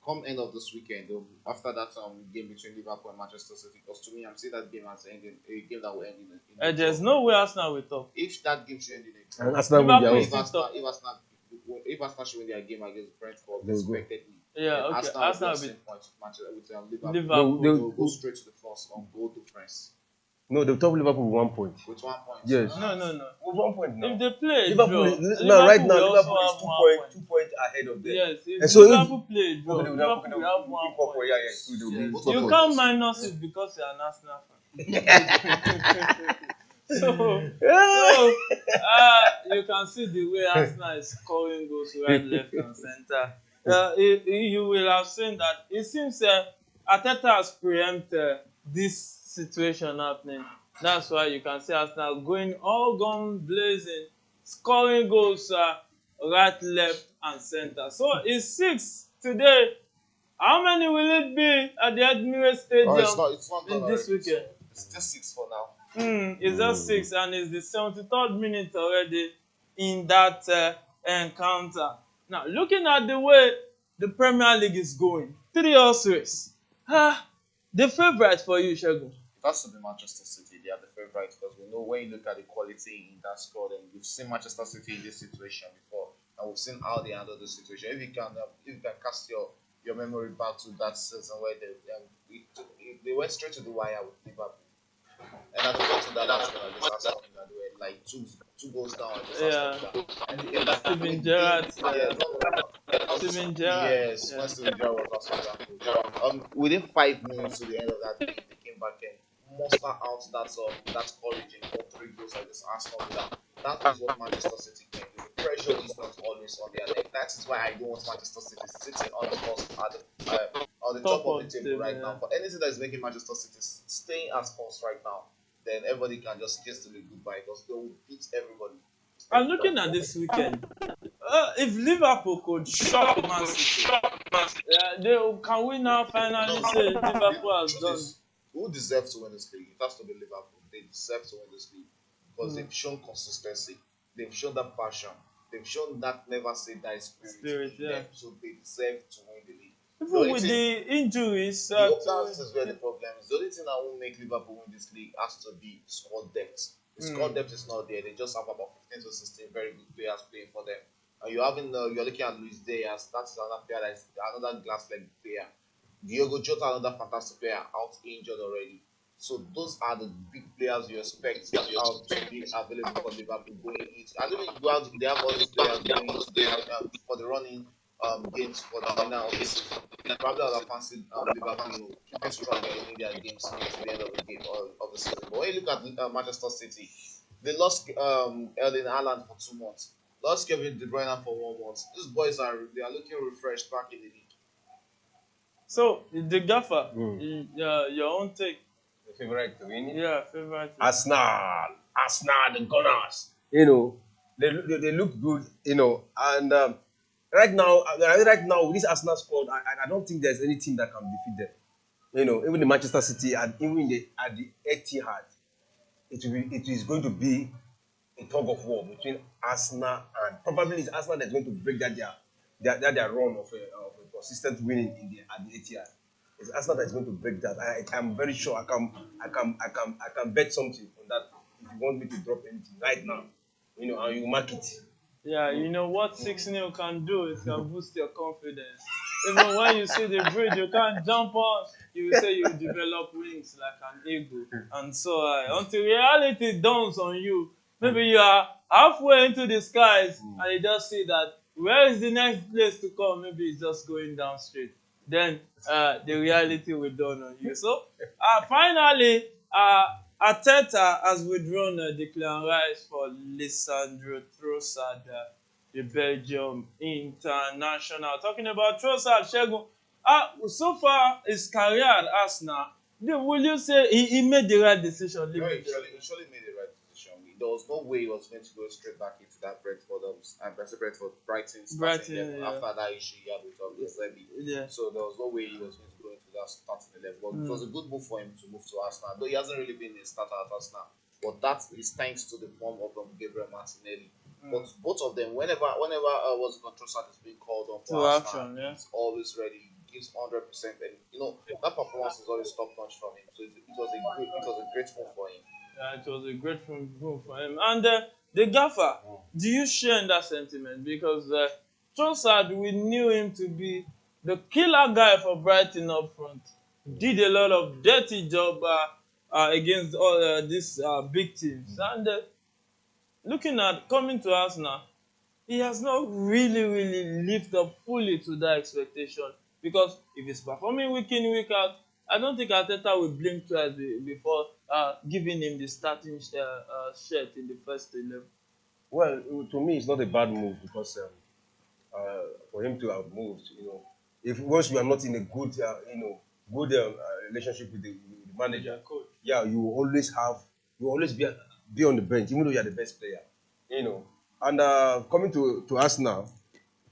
Speaker 2: come end of this weekend. After that game between Liverpool and Manchester City, because to me, I'm seeing that game as ending a game that will end in
Speaker 1: there's no way Arsenal will talk.
Speaker 2: If that game should end in a
Speaker 3: and Arsenal will
Speaker 1: Liverpool
Speaker 3: be
Speaker 1: is
Speaker 3: out.
Speaker 1: still talk.
Speaker 2: If Arsenal should win their game against Brentford,
Speaker 3: They'll go.
Speaker 2: expectedly,
Speaker 1: Yeah, okay. Arsenal will be
Speaker 2: points with Liverpool.
Speaker 1: Liverpool.
Speaker 2: They'll go straight to the first on goal difference.
Speaker 3: No, they'll top Liverpool with 1 point.
Speaker 2: With 1 point.
Speaker 3: Yes.
Speaker 1: No.
Speaker 3: With 1 point now.
Speaker 1: If they play
Speaker 3: Liverpool,
Speaker 1: draw,
Speaker 3: now right now
Speaker 1: will
Speaker 3: Liverpool
Speaker 1: also
Speaker 3: is
Speaker 1: have
Speaker 3: 2 points ahead of them.
Speaker 1: Yes, if
Speaker 3: And so
Speaker 1: Liverpool play draw,
Speaker 3: okay,
Speaker 1: Liverpool will have 1 point.
Speaker 3: Yeah.
Speaker 1: You can't minus it because you're an Arsenal fan. so you can see the way Arsenal is scoring goals right, left, and center. You will have seen that it seems Arteta has preempted this situation happening. That's why you can see Arsenal going all gun blazing, scoring goals right, left, and center. So it's 6 today. How many will it be at the Emirates Stadium
Speaker 2: It's not
Speaker 1: in this weekend?
Speaker 2: It's just 6 for now.
Speaker 1: It's just 6, and it's the 73rd minute already in that encounter. Now, looking at the way the Premier League is going, 3-horse race. The favourite for you, Shegun?
Speaker 2: It has to be Manchester City. They are the favourite because we know when you look at the quality in that squad, and we've seen Manchester City in this situation before, and we've seen how they handle the situation. If you can cast your memory back to that season where they went straight to the wire with Liverpool. And at the point of that last one, they were like two goals down.
Speaker 1: Steven Gerrard. Steven Gerrard.
Speaker 2: Yes, when Steven Gerrard was also within 5 minutes to the end of that game, they came back and muster out that courage and got 3 goals against Arsenal Villa. That is what Manchester City can do. The pressure is not always on their neck. That is why I don't want Manchester City sitting on the first on the top of the table right now. For anything that is making Manchester City staying as first right now, then everybody can just kiss them goodbye because they will beat everybody.
Speaker 1: I'm looking at this weekend. If Liverpool could shock Man City, can we now finally say Liverpool has done?
Speaker 2: Who deserves to win this league? It has to be Liverpool. They deserve to win this league because they've shown consistency, they've shown that passion, they've shown that never say die spirit in them. So they deserve to win the league.
Speaker 1: Even with the injuries,
Speaker 2: that is where the problem is. The only thing that will make Liverpool win this league has to be squad depth. The squad depth is not there. They just have about 15 to 16 very good players playing for them. And you're looking at Luis Diaz. That's another player. That's another glass leg player. Diogo Jota, another fantastic player, out injured already. So those are the big players you expect to be available for Liverpool going into. I don't think they have all these players going into for the running games for the final of the season. Probably other fancy Liverpool keeping strong in their games to the end of the game of the season. But when you look at Manchester City, they lost Erling Haaland for 2 months. Lost Kevin De Bruyne for 1 month. These boys are looking refreshed back in the league.
Speaker 1: So the gaffer, your own take.
Speaker 3: The favourite to win?
Speaker 1: Yeah, favourite.
Speaker 3: Arsenal, the Gunners. They look good, and right now with this Arsenal squad, I don't think there's any team that can defeat them. You know, even the Manchester City and even at the Etihad, it is going to be a tug of war between Arsenal and probably it's Arsenal that's going to break their run of a consistent winning at the Etihad. It's Arsenal that's going to break that. I'm very sure I can bet something on that. If you want me to drop anything right now, you know, and you mark it.
Speaker 1: Yeah, you know what 6-0 can do? It can boost your confidence. Even when you see the bridge, you can't jump on. You will say you develop wings like an eagle. And so until reality dawns on you, maybe you are halfway into the skies and you just see that where is the next place to come? Maybe it's just going down straight. Then the reality will dawn on you. So finally, Arteta has withdrawn Declan Rice for Lisandro Trossard, the Belgium international. Talking about Trossard, Shegun, so far his career at Arsenal, will you say he made the right decision?
Speaker 2: No, he surely made the right decision. There was no way he was going to go straight back into that Brighton starting level after that issue he had with Levy.
Speaker 1: Yeah.
Speaker 2: So there was no way he was going to go into that starting level. But it was a good move for him to move to Arsenal. Though he hasn't really been a starter at Arsenal. But that is thanks to the form of Gabriel Martinelli. But both of them, whenever was Trossard is being called on for Arsenal, he's always ready. He gives 100%, and you know that performance is always top notch from him. So it was a great move for him.
Speaker 1: Yeah, it was a great move for him. And the gaffer, do you share in that sentiment? Because Trossard, we knew him to be the killer guy for Brighton up front. Did a lot of dirty job against all these big teams. And looking at coming to Arsenal, he has not really lived up fully to that expectation. Because if he's performing week in, week out, I don't think Arteta will blink twice before giving him the starting shirt in the first 11.
Speaker 3: Well, to me, it's not a bad move because for him to have moved, you know, if once you are not in a good, relationship with the manager,
Speaker 1: coach.
Speaker 3: Yeah, you will always be on the bench, even though you are the best player, you know. And coming to Arsenal,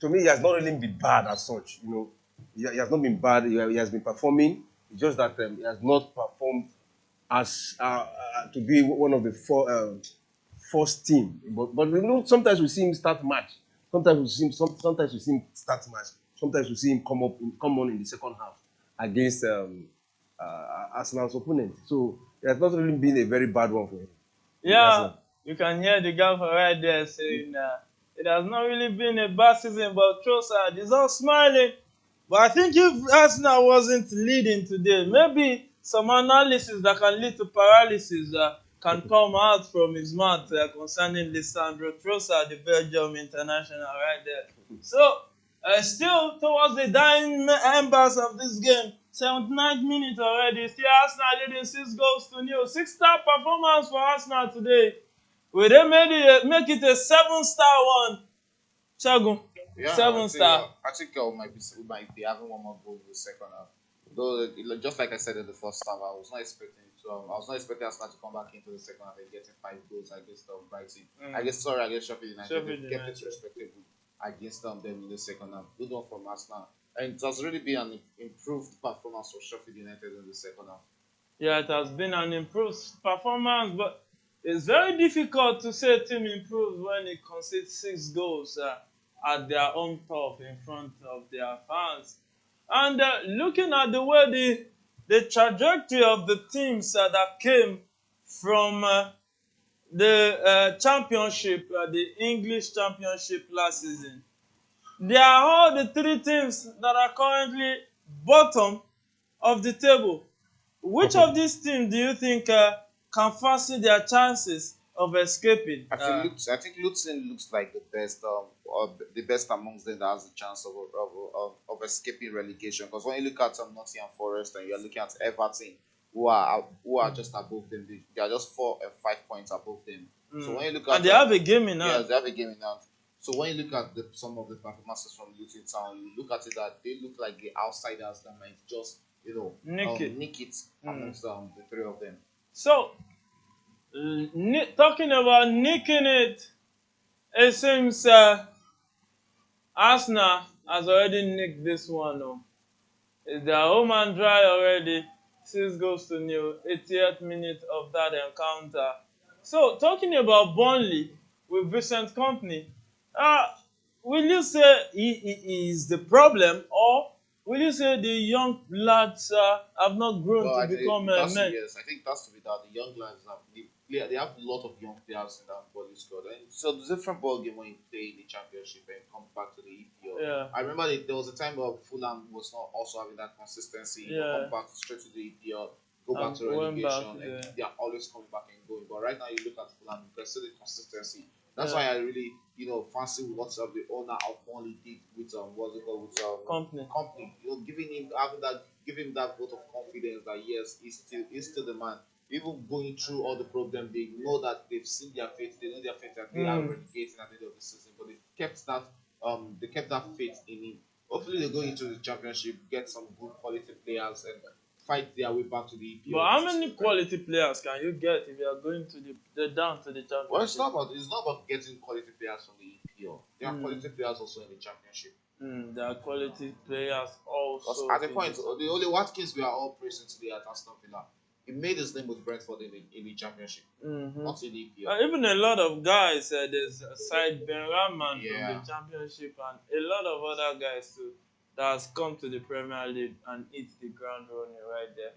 Speaker 3: to me, he has not really been bad as such, you know. He has not been bad. He has been performing. It's just that he has not performed as to be one of the first team. But you know, sometimes we see him start match. Sometimes we see him start match. Sometimes we see him come on in the second half against Arsenal's opponent. So it has not really been a very bad one for him.
Speaker 1: Yeah, you can hear the guy right there saying it has not really been a bad season, but Trossard is all smiling. But I think if Arsenal wasn't leading today, maybe some analysis that can lead to paralysis can come out from his mouth concerning Lisandro Trossard, the Belgium international, right there. So, still towards the dying embers of this game, 79th minute already, still Arsenal leading 6-0. 6-star performance for Arsenal today. Will they make it a 7-star one? Shagun,
Speaker 2: Yeah,
Speaker 1: 7-star.
Speaker 2: I think we might be having one more goal in the second half. Though, just like I said in the first half, I was not expecting Arsenal to come back into the second half and getting 5 goals against Brighton. Against Sheffield United. They kept it respectable against them in the second half. Good one from Arsenal. And it has really been an improved performance for Sheffield United in the second half.
Speaker 1: Yeah, it has been an improved performance, but it's very difficult to say a team improves when it concedes 6 goals at their own turf in front of their fans. And looking at the way the trajectory of the teams that came from the championship, the English championship last season, they are all the 3 teams that are currently bottom of the table. Which of these teams do you think can fancy their chances of escaping?
Speaker 2: I think Luton looks like the best amongst them that has a chance of escaping relegation. Because when you look at Nottingham Forest and you're looking at Everton, who are just above them, they are just 4 and 5 points above them. So when you look at
Speaker 1: and they have a game in hand.
Speaker 2: Yeah, they have a game in hand. So when you look at some of the performances from Luton Town, you look at it that they look like the outsiders that might just nick it amongst the 3 of them.
Speaker 1: So, talking about nicking it, it seems Arsenal has already nicked this one. Oh. It's their home and dry already. 6 goals to 0, 80th minute of that encounter. So, talking about Burnley with Vincent Company, uh, will you say he is the problem, or will you say the young lads have not grown
Speaker 2: Well,
Speaker 1: to
Speaker 2: I think
Speaker 1: become
Speaker 2: that's
Speaker 1: men?
Speaker 2: yes. I think that's to be that the young lads have they have a lot of young players in that body squad, and so it's a different ball game when you play in the championship and come back to the EPL.
Speaker 1: Yeah,
Speaker 2: I remember that there was a time where Fulham was not also having that consistency.
Speaker 1: yeah.
Speaker 2: Come back straight to the EPL, go back
Speaker 1: And
Speaker 2: to
Speaker 1: went back
Speaker 2: relegation, and
Speaker 1: there.
Speaker 2: they are always coming back and going. But right now, you look at Fulham, you can see the consistency. That's why
Speaker 1: Yeah,
Speaker 2: I really, fancy what the owner of Burnley did with what's it called with
Speaker 1: company.
Speaker 2: company. Giving that vote of confidence that yes, he's still the man. Even going through all the problem, they know that they've seen their fate. They know their fate that they are relegating at the end of the season, but they kept that faith in him. Hopefully, they go into the championship, get some good quality players, and fight their way back to the
Speaker 1: But
Speaker 2: EPL
Speaker 1: how
Speaker 2: next
Speaker 1: many
Speaker 2: year.
Speaker 1: quality players can you get if you are going to the down to the
Speaker 2: Well, it's
Speaker 1: championship?
Speaker 2: not about getting quality players from the EPL. There are quality players also in the championship.
Speaker 1: There are quality players
Speaker 2: Because
Speaker 1: also
Speaker 2: at the
Speaker 1: in
Speaker 2: point,
Speaker 1: this.
Speaker 2: the only Watkins we are all praising today at Aston Villa, he made his name with Brentford in the championship, not in the EPL.
Speaker 1: Even a lot of guys, there's Said Ben Rahman from the
Speaker 2: Yeah.
Speaker 1: championship and a lot of other guys too that has come to the Premier League and hit the ground running right there.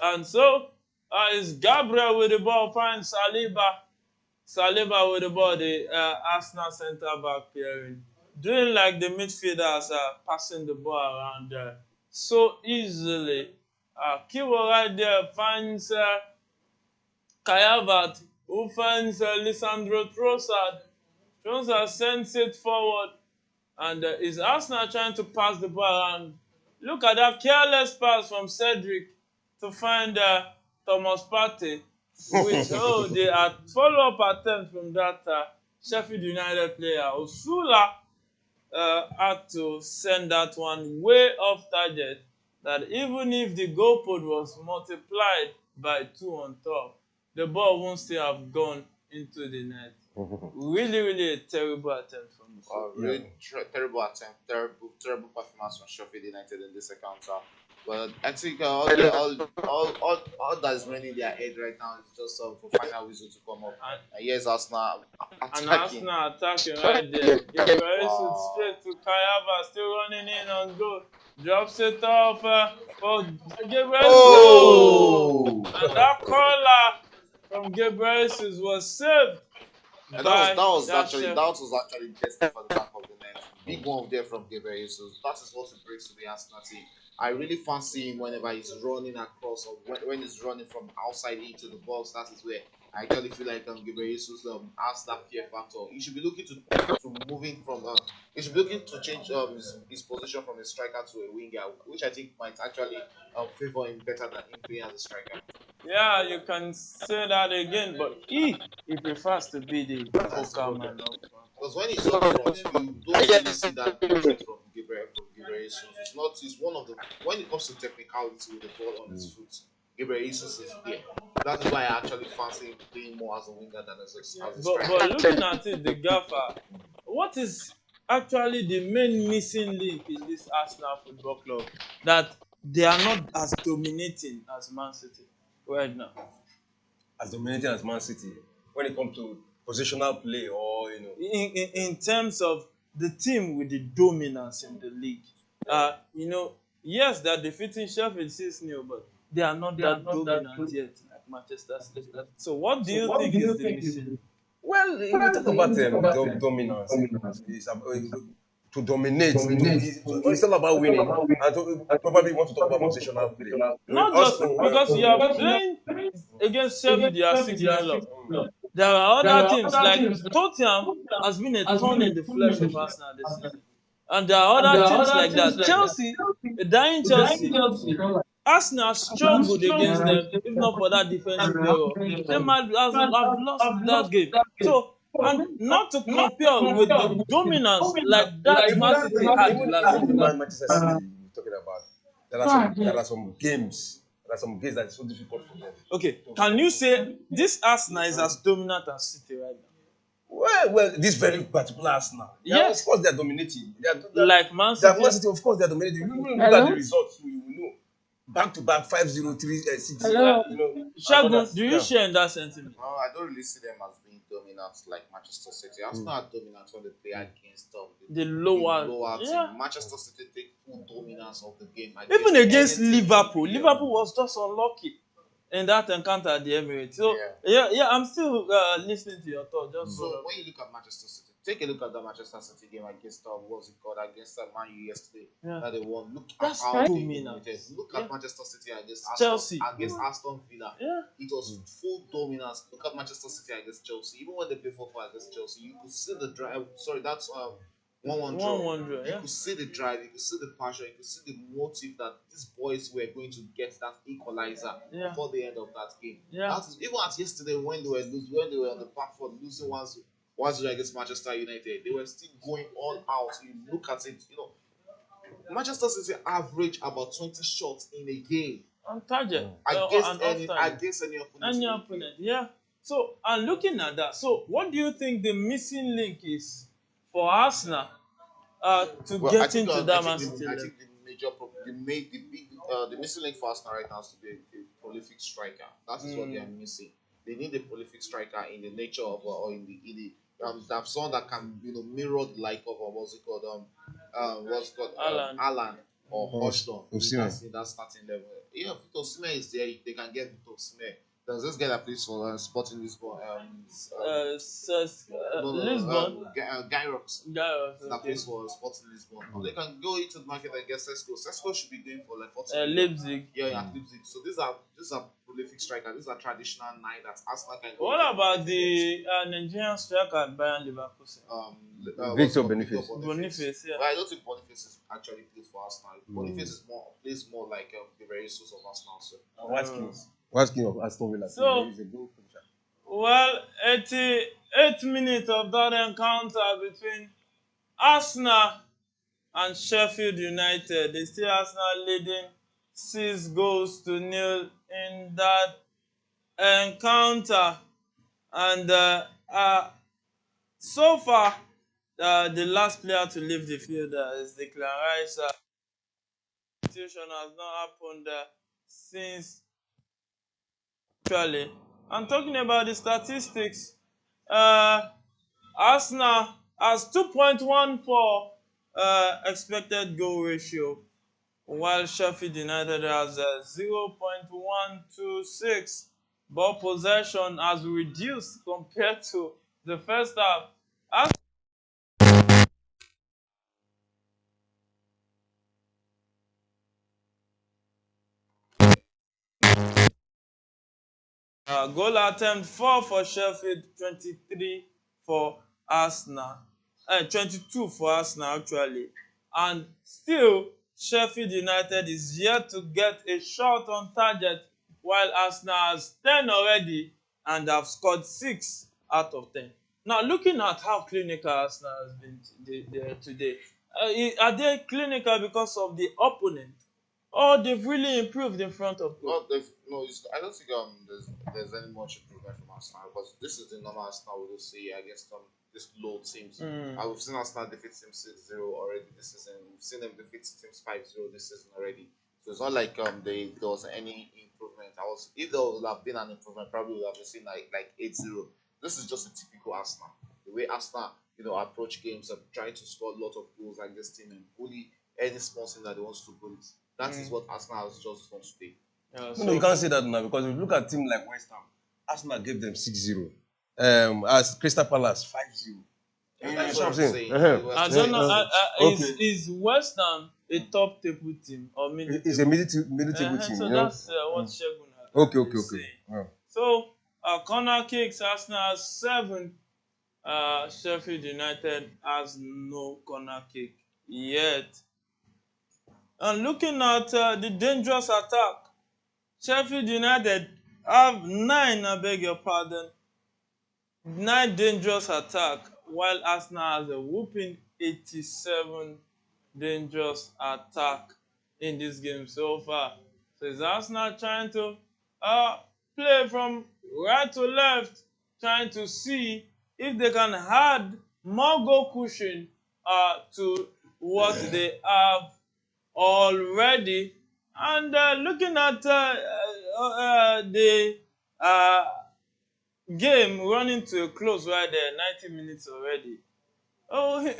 Speaker 1: And so, it's Gabriel with the ball, finds Saliba. Saliba with the ball, the Arsenal centre back pairing, doing like the midfielders passing the ball around so easily. Kiwo right there finds Kayavat, who finds Lisandro Trossard. Trossard sends it forward, and is Arsenal trying to pass the ball around? Look at that careless pass from Cedric to find Thomas Partey, which, they had follow-up attempt from that Sheffield United player. Osula had to send that one way off target, that even if the goal post was multiplied by 2 on top, the ball won't still have gone into the net. Really, really a terrible attempt from Osula.
Speaker 2: Really terrible attempt, terrible performance from Sheffield United in this encounter. But I think all that is running their head right now is just for final whistle to come up.
Speaker 1: And
Speaker 2: And here's Arsenal
Speaker 1: And
Speaker 2: attacking.
Speaker 1: Arsenal attacking right there. Gabriel
Speaker 2: Wow.
Speaker 1: straight to Kayava, still running in on goal. Drops it off for Gabriel.
Speaker 3: Oh!
Speaker 1: And that corner from Gabriel was saved
Speaker 2: And
Speaker 1: by that
Speaker 2: that
Speaker 1: chef.
Speaker 2: was actually destined for the back of the net. Big one there from Gabriel Jesus. That is what he brings to the Arsenal team. I really fancy him whenever he's running across or when he's running from outside into the box. That is where I actually feel like Gabriel Jesus has that fear factor. He should be looking to moving from. He should be looking to change his position from a striker to a winger, which I think might actually favor him better than him playing as a striker.
Speaker 1: Yeah, you can say that again, but he prefers to be the
Speaker 2: That's the
Speaker 1: focal
Speaker 2: problem.
Speaker 1: man up front.
Speaker 2: Because when he's up front, you don't really see that threat from Gabriel Jesus. It's not. It's one of the when it comes to technicality with the ball on his foot, Gabriel Jesus is there. That is why I actually fancy him playing more as a winger than as a striker.
Speaker 1: But looking at it, the gaffer, what is actually the main missing link in this Arsenal Football Club that they are not as dominating as Man City right now?
Speaker 3: As dominating as Man City when it comes to positional play or
Speaker 1: In terms of the team with the dominance in the league, yes, they're defeating Sheffield 6-0, but they are not that dominant yet like Manchester City. So what do you think is the missing link?
Speaker 3: Well, if you talk about dominance, it's to dominate. It's all about winning, and probably want to talk about positional play.
Speaker 1: Not just because you are playing against Sheffield, you are 6-0 up. There are other teams like Tottenham has been a thorn in the flesh of Arsenal this season. And there are other teams like that. Chelsea, a dying Chelsea, Arsenal struggled against them, if not for that defensive error. They might have lost that game. So, and not to compare with the dominance like that Man City had last
Speaker 3: even
Speaker 1: season.
Speaker 3: Manchester City you're talking about, there are some games that are so difficult for them.
Speaker 1: Okay, can you say this Arsenal is as dominant as City right now?
Speaker 3: Well, this very particular Arsenal. Yeah, of
Speaker 1: Yes,
Speaker 3: course they're dominating.
Speaker 1: like Man
Speaker 3: They are
Speaker 1: City.
Speaker 3: Man City, of course they're dominating. You look at the
Speaker 4: Hello?
Speaker 3: results, you will know. Back to back, 5-0, 6,
Speaker 1: Well,
Speaker 4: Hello?
Speaker 3: and
Speaker 1: Shagun,
Speaker 3: others.
Speaker 1: do you
Speaker 3: Yeah.
Speaker 1: share in that sentiment?
Speaker 2: No, I don't really see them as being dominant like Manchester City. Arsenal are dominant when they play against
Speaker 1: The
Speaker 2: the
Speaker 1: lower,
Speaker 2: lower
Speaker 1: yeah.
Speaker 2: team. Manchester City take full dominance of the game
Speaker 1: Even
Speaker 2: against
Speaker 1: against
Speaker 2: any team in
Speaker 1: Liverpool,
Speaker 2: EPL.
Speaker 1: Liverpool was just unlucky in that encounter at the Emirates. So
Speaker 2: Yeah.
Speaker 1: yeah, I'm still listening to your thought. Just
Speaker 2: So when you look at Manchester City, take a look at the Manchester City game against what's it called against Man U yesterday
Speaker 1: yeah,
Speaker 2: that they won. Look at
Speaker 1: that's
Speaker 2: how they
Speaker 1: dominant.
Speaker 2: dominated. Look
Speaker 1: Yeah.
Speaker 2: at Manchester City against
Speaker 1: Chelsea.
Speaker 2: Aston Villa.
Speaker 1: Yeah,
Speaker 2: It was full dominance. Look at Manchester City against Chelsea. Even when they play 4-4 against Chelsea, you could see the drive. Sorry, that's 1-1 draw.
Speaker 1: 1-1 draw.
Speaker 2: You
Speaker 1: Yeah,
Speaker 2: could see the drive. You could see the passion. You could see the motive that these boys were going to get that equalizer
Speaker 1: yeah,
Speaker 2: before the end of that game.
Speaker 1: yeah.
Speaker 2: That is even as yesterday when they were when they were on the platform losing 1-0 against Manchester United, they were still going all out. You look at it, Manchester City average about 20 shots in a game
Speaker 1: On target
Speaker 2: against
Speaker 1: and off target.
Speaker 2: against any opponent.
Speaker 1: Any opponent. Yeah. So and looking at that, so what do you think the missing link is for Arsenal to
Speaker 2: Well,
Speaker 1: get into that Man City
Speaker 2: I
Speaker 1: level?
Speaker 2: think the major problem, the missing link for Arsenal right now is to be a prolific striker. That is what they are missing. They need a prolific striker in the nature of or in the that someone that can mirror the like of what's called
Speaker 1: Alan.
Speaker 2: Alan or Hodgson in
Speaker 3: Osimhen.
Speaker 2: that starting level. Yeah, Victor Osimhen is there. They can get Victor Osimhen. There's this guy that plays for Sporting Lisbon.
Speaker 1: Lisbon.
Speaker 2: Guy Rocks
Speaker 1: Gareth,
Speaker 2: that
Speaker 1: okay.
Speaker 2: plays for Sporting Lisbon. Or they can go into the market and get Sesko. Sesko should be going for like 40 million.
Speaker 1: Leipzig.
Speaker 2: Yeah, at Leipzig. So these are prolific strikers. These are traditional nine that Arsenal can go.
Speaker 1: What about the Nigerian striker at Bayern Leverkusen?
Speaker 3: Victor
Speaker 2: Boniface.
Speaker 1: Boniface, yeah.
Speaker 2: Well, I don't think Boniface is actually plays for Arsenal. Boniface plays more like the very source of Arsenal. So.
Speaker 3: Watkins of Aston Villa.
Speaker 1: So-
Speaker 3: He's a goal finisher.
Speaker 1: Well, 88 minutes of that encounter between Arsenal and Sheffield United. They still Arsenal leading 6-0 in that encounter. And so far, the last player to leave the field is Declan Rice. Substitution has not happened since actually. I'm talking about the statistics. Arsenal has 2.14 expected goal ratio, while Sheffield United has 0.126. Ball possession has reduced compared to the first half. Goal attempt 4 for Sheffield, 23 for Arsenal. 22 for Arsenal actually. And still, Sheffield United is yet to get a shot on target, while Arsenal has 10 already and have scored 6 out of 10. Now, looking at how clinical Arsenal has been today, are they clinical because of the opponent? Or they've really improved in front of goal?
Speaker 2: I don't think there's any much improvement from Arsenal because this is the normal Arsenal we will see against these low teams. We've seen Arsenal defeat teams 6-0 already this season. We've seen them defeat teams 5-0 this season already. So it's not like there was any improvement. If there would have been an improvement, probably would have seen like 8-0. This is just a typical Arsenal. The way Arsenal approach games of trying to score a lot of goals against team and bully any small thing that they want to bully. That is what Arsenal has just done today.
Speaker 3: No, you can't say that now because if you look at a team like West Ham, Arsenal gave them 6-0. As Crystal Palace 5-0.
Speaker 2: That's what I'm saying.
Speaker 1: I don't know.
Speaker 3: Okay.
Speaker 1: Is West Ham a top table team or middle
Speaker 3: It's a
Speaker 1: table?
Speaker 3: middle table team.
Speaker 1: So
Speaker 3: You know?
Speaker 1: that's what Shegun has
Speaker 3: Okay.
Speaker 1: been saying.
Speaker 3: Yeah.
Speaker 1: So corner kicks, Arsenal has 7. Sheffield United has no corner kick yet. And looking at the dangerous attack, Sheffield United have 9, I beg your pardon, 9 dangerous attack, while Arsenal has a whooping 87 dangerous attack in this game so far. So is Arsenal trying to play from right to left, trying to see if they can add more goal cushion to what they have already. And looking at the uh, game running to a close right there, 90 minutes already. Oh,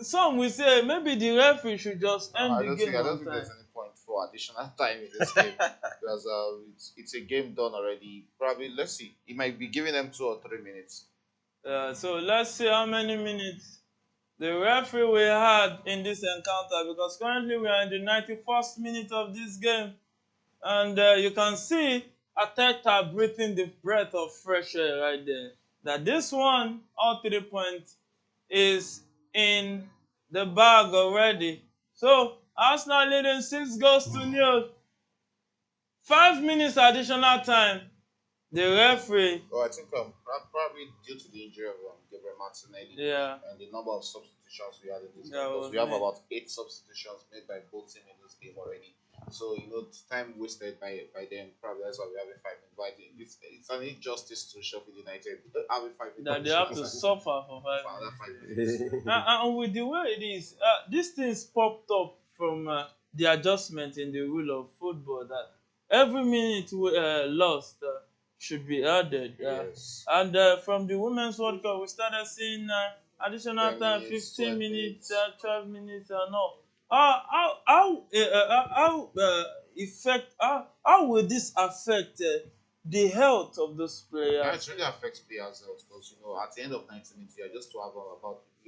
Speaker 1: some will say maybe the referee should just end the game
Speaker 2: I
Speaker 1: on
Speaker 2: don't think
Speaker 1: time.
Speaker 2: there's any point for additional time in this game because it's a game done already. Probably, let's see, he might be giving them 2 or 3 minutes.
Speaker 1: So let's see how many minutes the referee we had in this encounter, because currently we are in the 91st minute of this game. And you can see Ateta breathing the breath of fresh air right there. That this one, all 3 points, is in the bag already. So Arsenal leading 6 goals to 0. 5 minutes additional time. The referee,
Speaker 2: Oh, I think probably due to the injury of Gabriel Martinelli
Speaker 1: yeah,
Speaker 2: and the number of substitutions we had in this game,
Speaker 1: that
Speaker 2: because
Speaker 1: was
Speaker 2: we have
Speaker 1: me.
Speaker 2: about 8 substitutions made by both teams in this game already. So time wasted by them. Probably that's why we're having 5 minutes. But it's an injustice to Sheffield United having 5 minutes
Speaker 1: That they have to
Speaker 2: additional time
Speaker 1: suffer for
Speaker 2: for
Speaker 1: 5
Speaker 2: another
Speaker 1: minutes.
Speaker 2: 5 minutes.
Speaker 1: And with the way it is, these things popped up from the adjustment in the rule of football, that every minute lost should be added.
Speaker 2: Yes.
Speaker 1: And from the Women's World Cup, we started seeing additional
Speaker 2: 10
Speaker 1: time,
Speaker 2: minutes,
Speaker 1: 15
Speaker 2: 12
Speaker 1: minutes,
Speaker 2: minutes.
Speaker 1: 12 minutes, and all. How will this affect the health of those
Speaker 2: Yeah,
Speaker 1: players?
Speaker 2: it really affects players' health because at the end of 90 minutes, you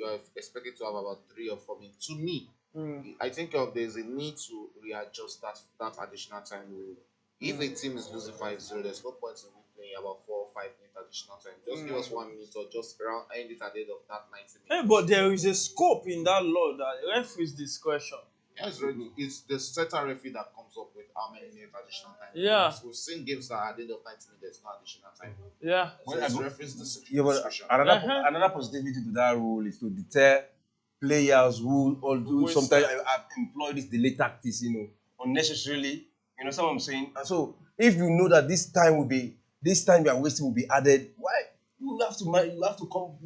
Speaker 2: are expected to have about 3 or 4 minutes. To me,
Speaker 1: Mm.
Speaker 2: I think there's a need to readjust that additional time rule. If a team is losing 5-0, there's no point in we playing about 4 or 5 minutes additional time. Just give us 1 minute or just around end it at the end of that 90
Speaker 1: Hey,
Speaker 2: minutes.
Speaker 1: but there is a scope in that law that referees discretion.
Speaker 2: Yes, really, it's the certain referee that comes up with how many minutes additional time.
Speaker 1: Yeah.
Speaker 2: So we've seen games that at the end of 90 minutes, there's no additional time.
Speaker 1: Yeah.
Speaker 2: So it's referee's
Speaker 3: Yeah, but
Speaker 2: discretion.
Speaker 3: another positivity to that rule is to deter players who
Speaker 1: Waste
Speaker 3: sometimes
Speaker 1: time.
Speaker 3: have employed this delay tactics, unnecessarily. You know, what I'm saying? And so, if you know that this time you are wasting will be added, why you have to come,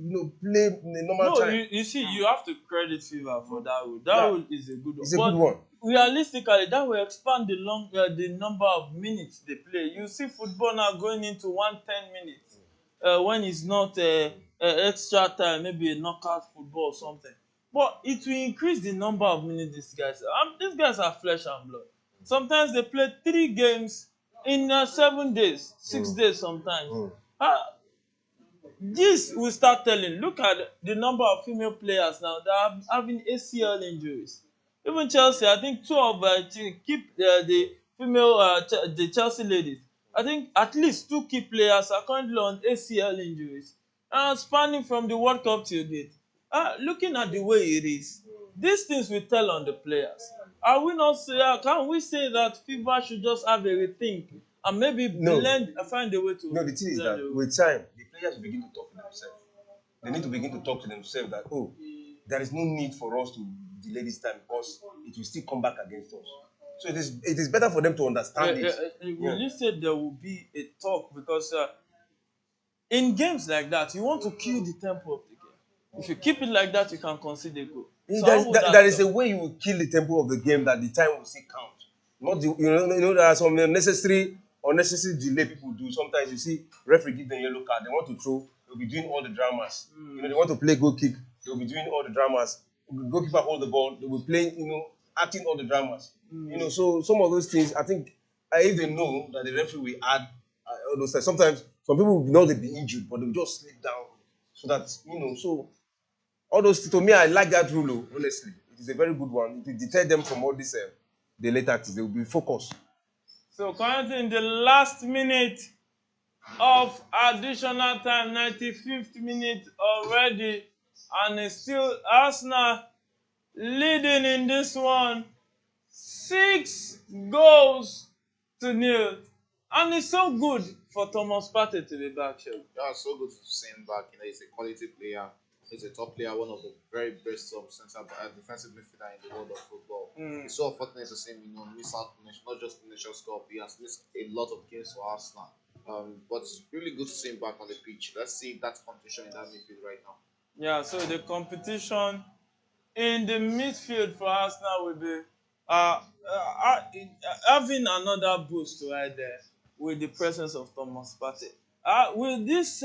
Speaker 3: play in the normal
Speaker 1: No,
Speaker 3: time.
Speaker 1: you see, you have to credit FIFA for that rule. That
Speaker 3: Yeah.
Speaker 1: rule is a good one.
Speaker 3: It's a
Speaker 1: But
Speaker 3: good one.
Speaker 1: realistically, that will expand the number of minutes they play. You see football now going into 110 minutes when it's not extra time, maybe a knockout football or something. But it will increase the number of minutes these guys are flesh and blood. Sometimes they play 3 games in 7 days, 6 days sometimes. Uh, this will start telling. Look at the number of female players now that are having ACL injuries. Even Chelsea, I think two of keep the female the Chelsea ladies. I think at least 2 key players are currently on ACL injuries, spanning from the World Cup till date. Looking at the way it is, these things will tell on the players. Are we not say? Can we say that FIFA should just have a rethink and maybe
Speaker 3: No.
Speaker 1: find a way to?
Speaker 3: No, the thing is
Speaker 1: blend
Speaker 3: that
Speaker 1: the
Speaker 3: with time, the players will begin to talk to themselves. They need to begin to talk to themselves that, there is no need for us to delay this time because it will still come back against us. So it is better for them to understand this.
Speaker 1: Will you say there will be a talk, because in games like that you want to kill the tempo of the game. If you keep it like that, you can concede a goal. So how would
Speaker 3: There is
Speaker 1: that
Speaker 3: a way you will kill the tempo of the game that the time will still count. Not there are some unnecessary delay people do. Sometimes you see referee give them yellow card. They want to throw. They'll be doing all the dramas. They want to play goal kick. They'll be doing all the dramas. Goalkeeper hold the ball. They will be playing. Acting all the dramas. So some of those things, I think, if they know that the referee will add all those things. Sometimes some people will not be injured, but they will just slip down so that so. All those, to me, I like that rule. Honestly, it is a very good one. It will deter them from all this delay tactics. They will be focused.
Speaker 1: So currently in the last minute of additional time, 95th minute already, and it's still Arsenal leading in this one, 6 goals to 0. And it's so good for Thomas Partey to be back, Shell.
Speaker 2: Yeah, so good to see him back. He's a quality player. He's a top player, one of the very best defensive midfielder in the world of football. It's so unfortunate to see him, miss out, not just the Nations Cup. He has missed a lot of games for Arsenal. But it's really good to see him back on the pitch. Let's see that competition in that midfield right now.
Speaker 1: Yeah, so the competition in the midfield for Arsenal will be uh, having another boost right there with the presence of Thomas Partey. Will this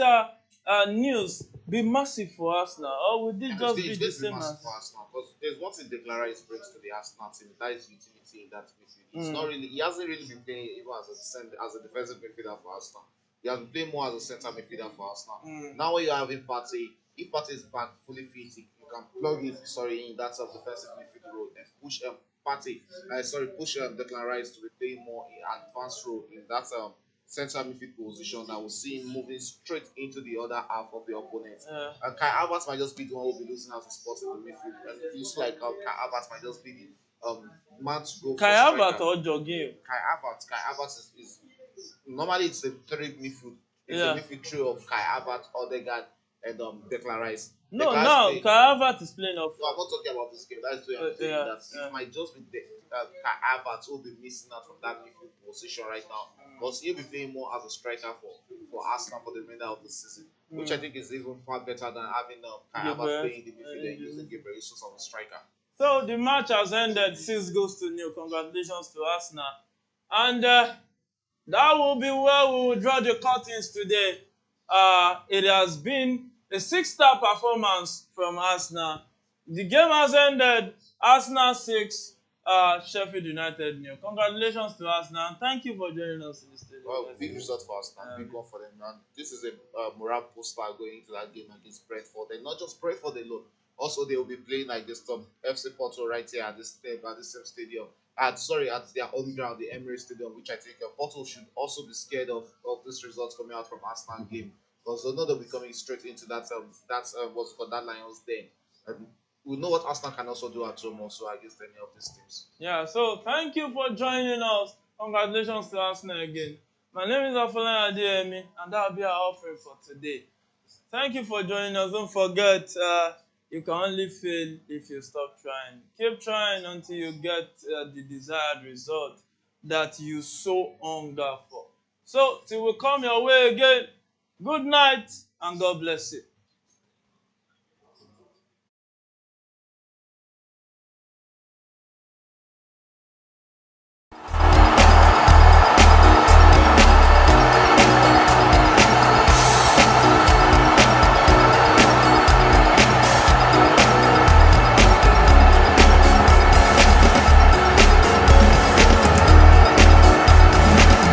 Speaker 1: news be massive for Arsenal, or will it just be
Speaker 2: It's
Speaker 1: the
Speaker 2: going to be
Speaker 1: same
Speaker 2: massive
Speaker 1: as?
Speaker 2: for Arsenal because there's one thing Declan Rice brings to the Arsenal team. That is utility in that midfield. It's not really. He hasn't really been playing even as a defensive midfielder for Arsenal. He has been playing more as a centre midfielder for Arsenal. Now when you're having Partey, if Partey is back fully fit, you can plug it. Sorry, in that sort of defensive midfield role and push Partey. Push Declan Rice to be playing more in advanced role in that central midfield position. That will see him moving straight into the other half of the opponent. And Kai Havertz might just be the one who will be losing out to spots in the midfield. And it feels like Kai Havertz might just be the man to go
Speaker 1: Kai
Speaker 2: for
Speaker 1: Havertz
Speaker 2: striker.
Speaker 1: or Jorginho?
Speaker 2: Kai Havertz is normally it's a three midfield. It's
Speaker 1: Yeah.
Speaker 2: a midfield trio of Kai Havertz, Odegaard, and Declan Rice.
Speaker 1: No,
Speaker 2: Declan's
Speaker 1: now
Speaker 2: playing.
Speaker 1: Kai Havertz is playing up.
Speaker 2: No, I'm not talking about this game. That's where I'm saying that it might just be Kai Havertz who will be missing out from that midfield position right now. Because he'll be playing more as a striker for Arsenal for the remainder of the season, which I think is even far better than having Kai Havertz playing in the midfield and using Gabriel Jesus as a striker.
Speaker 1: So the match has ended 6-0. Congratulations to Arsenal. And that will be where we will draw the curtains today. It has been a 6-star performance from Arsenal. The game has ended. Arsenal 6, Sheffield United 0. Congratulations to Arsenal, and thank you for joining us in the studio.
Speaker 2: Well, big result for Arsenal, big one for them. And this is a morale booster going into that game against Brentford. And not just Brentford alone. Also, they will be playing against FC Porto right here at the same stadium. At their own ground, the Emirates Stadium, which I think Porto should also be scared of this result coming out from Arsenal game, because they know they'll be coming straight into that what's called that Lions Den. And we know what Arsenal can also do at home also against any of these teams.
Speaker 1: Yeah, so thank you for joining us. Congratulations to Arsenal again. My name is Afolan Adeyemi, and that will be our offering for today. Thank you for joining us. Don't forget, you can only fail if you stop trying. Keep trying until you get the desired result that you so hunger for. So, till we come your way again, good night and God bless you.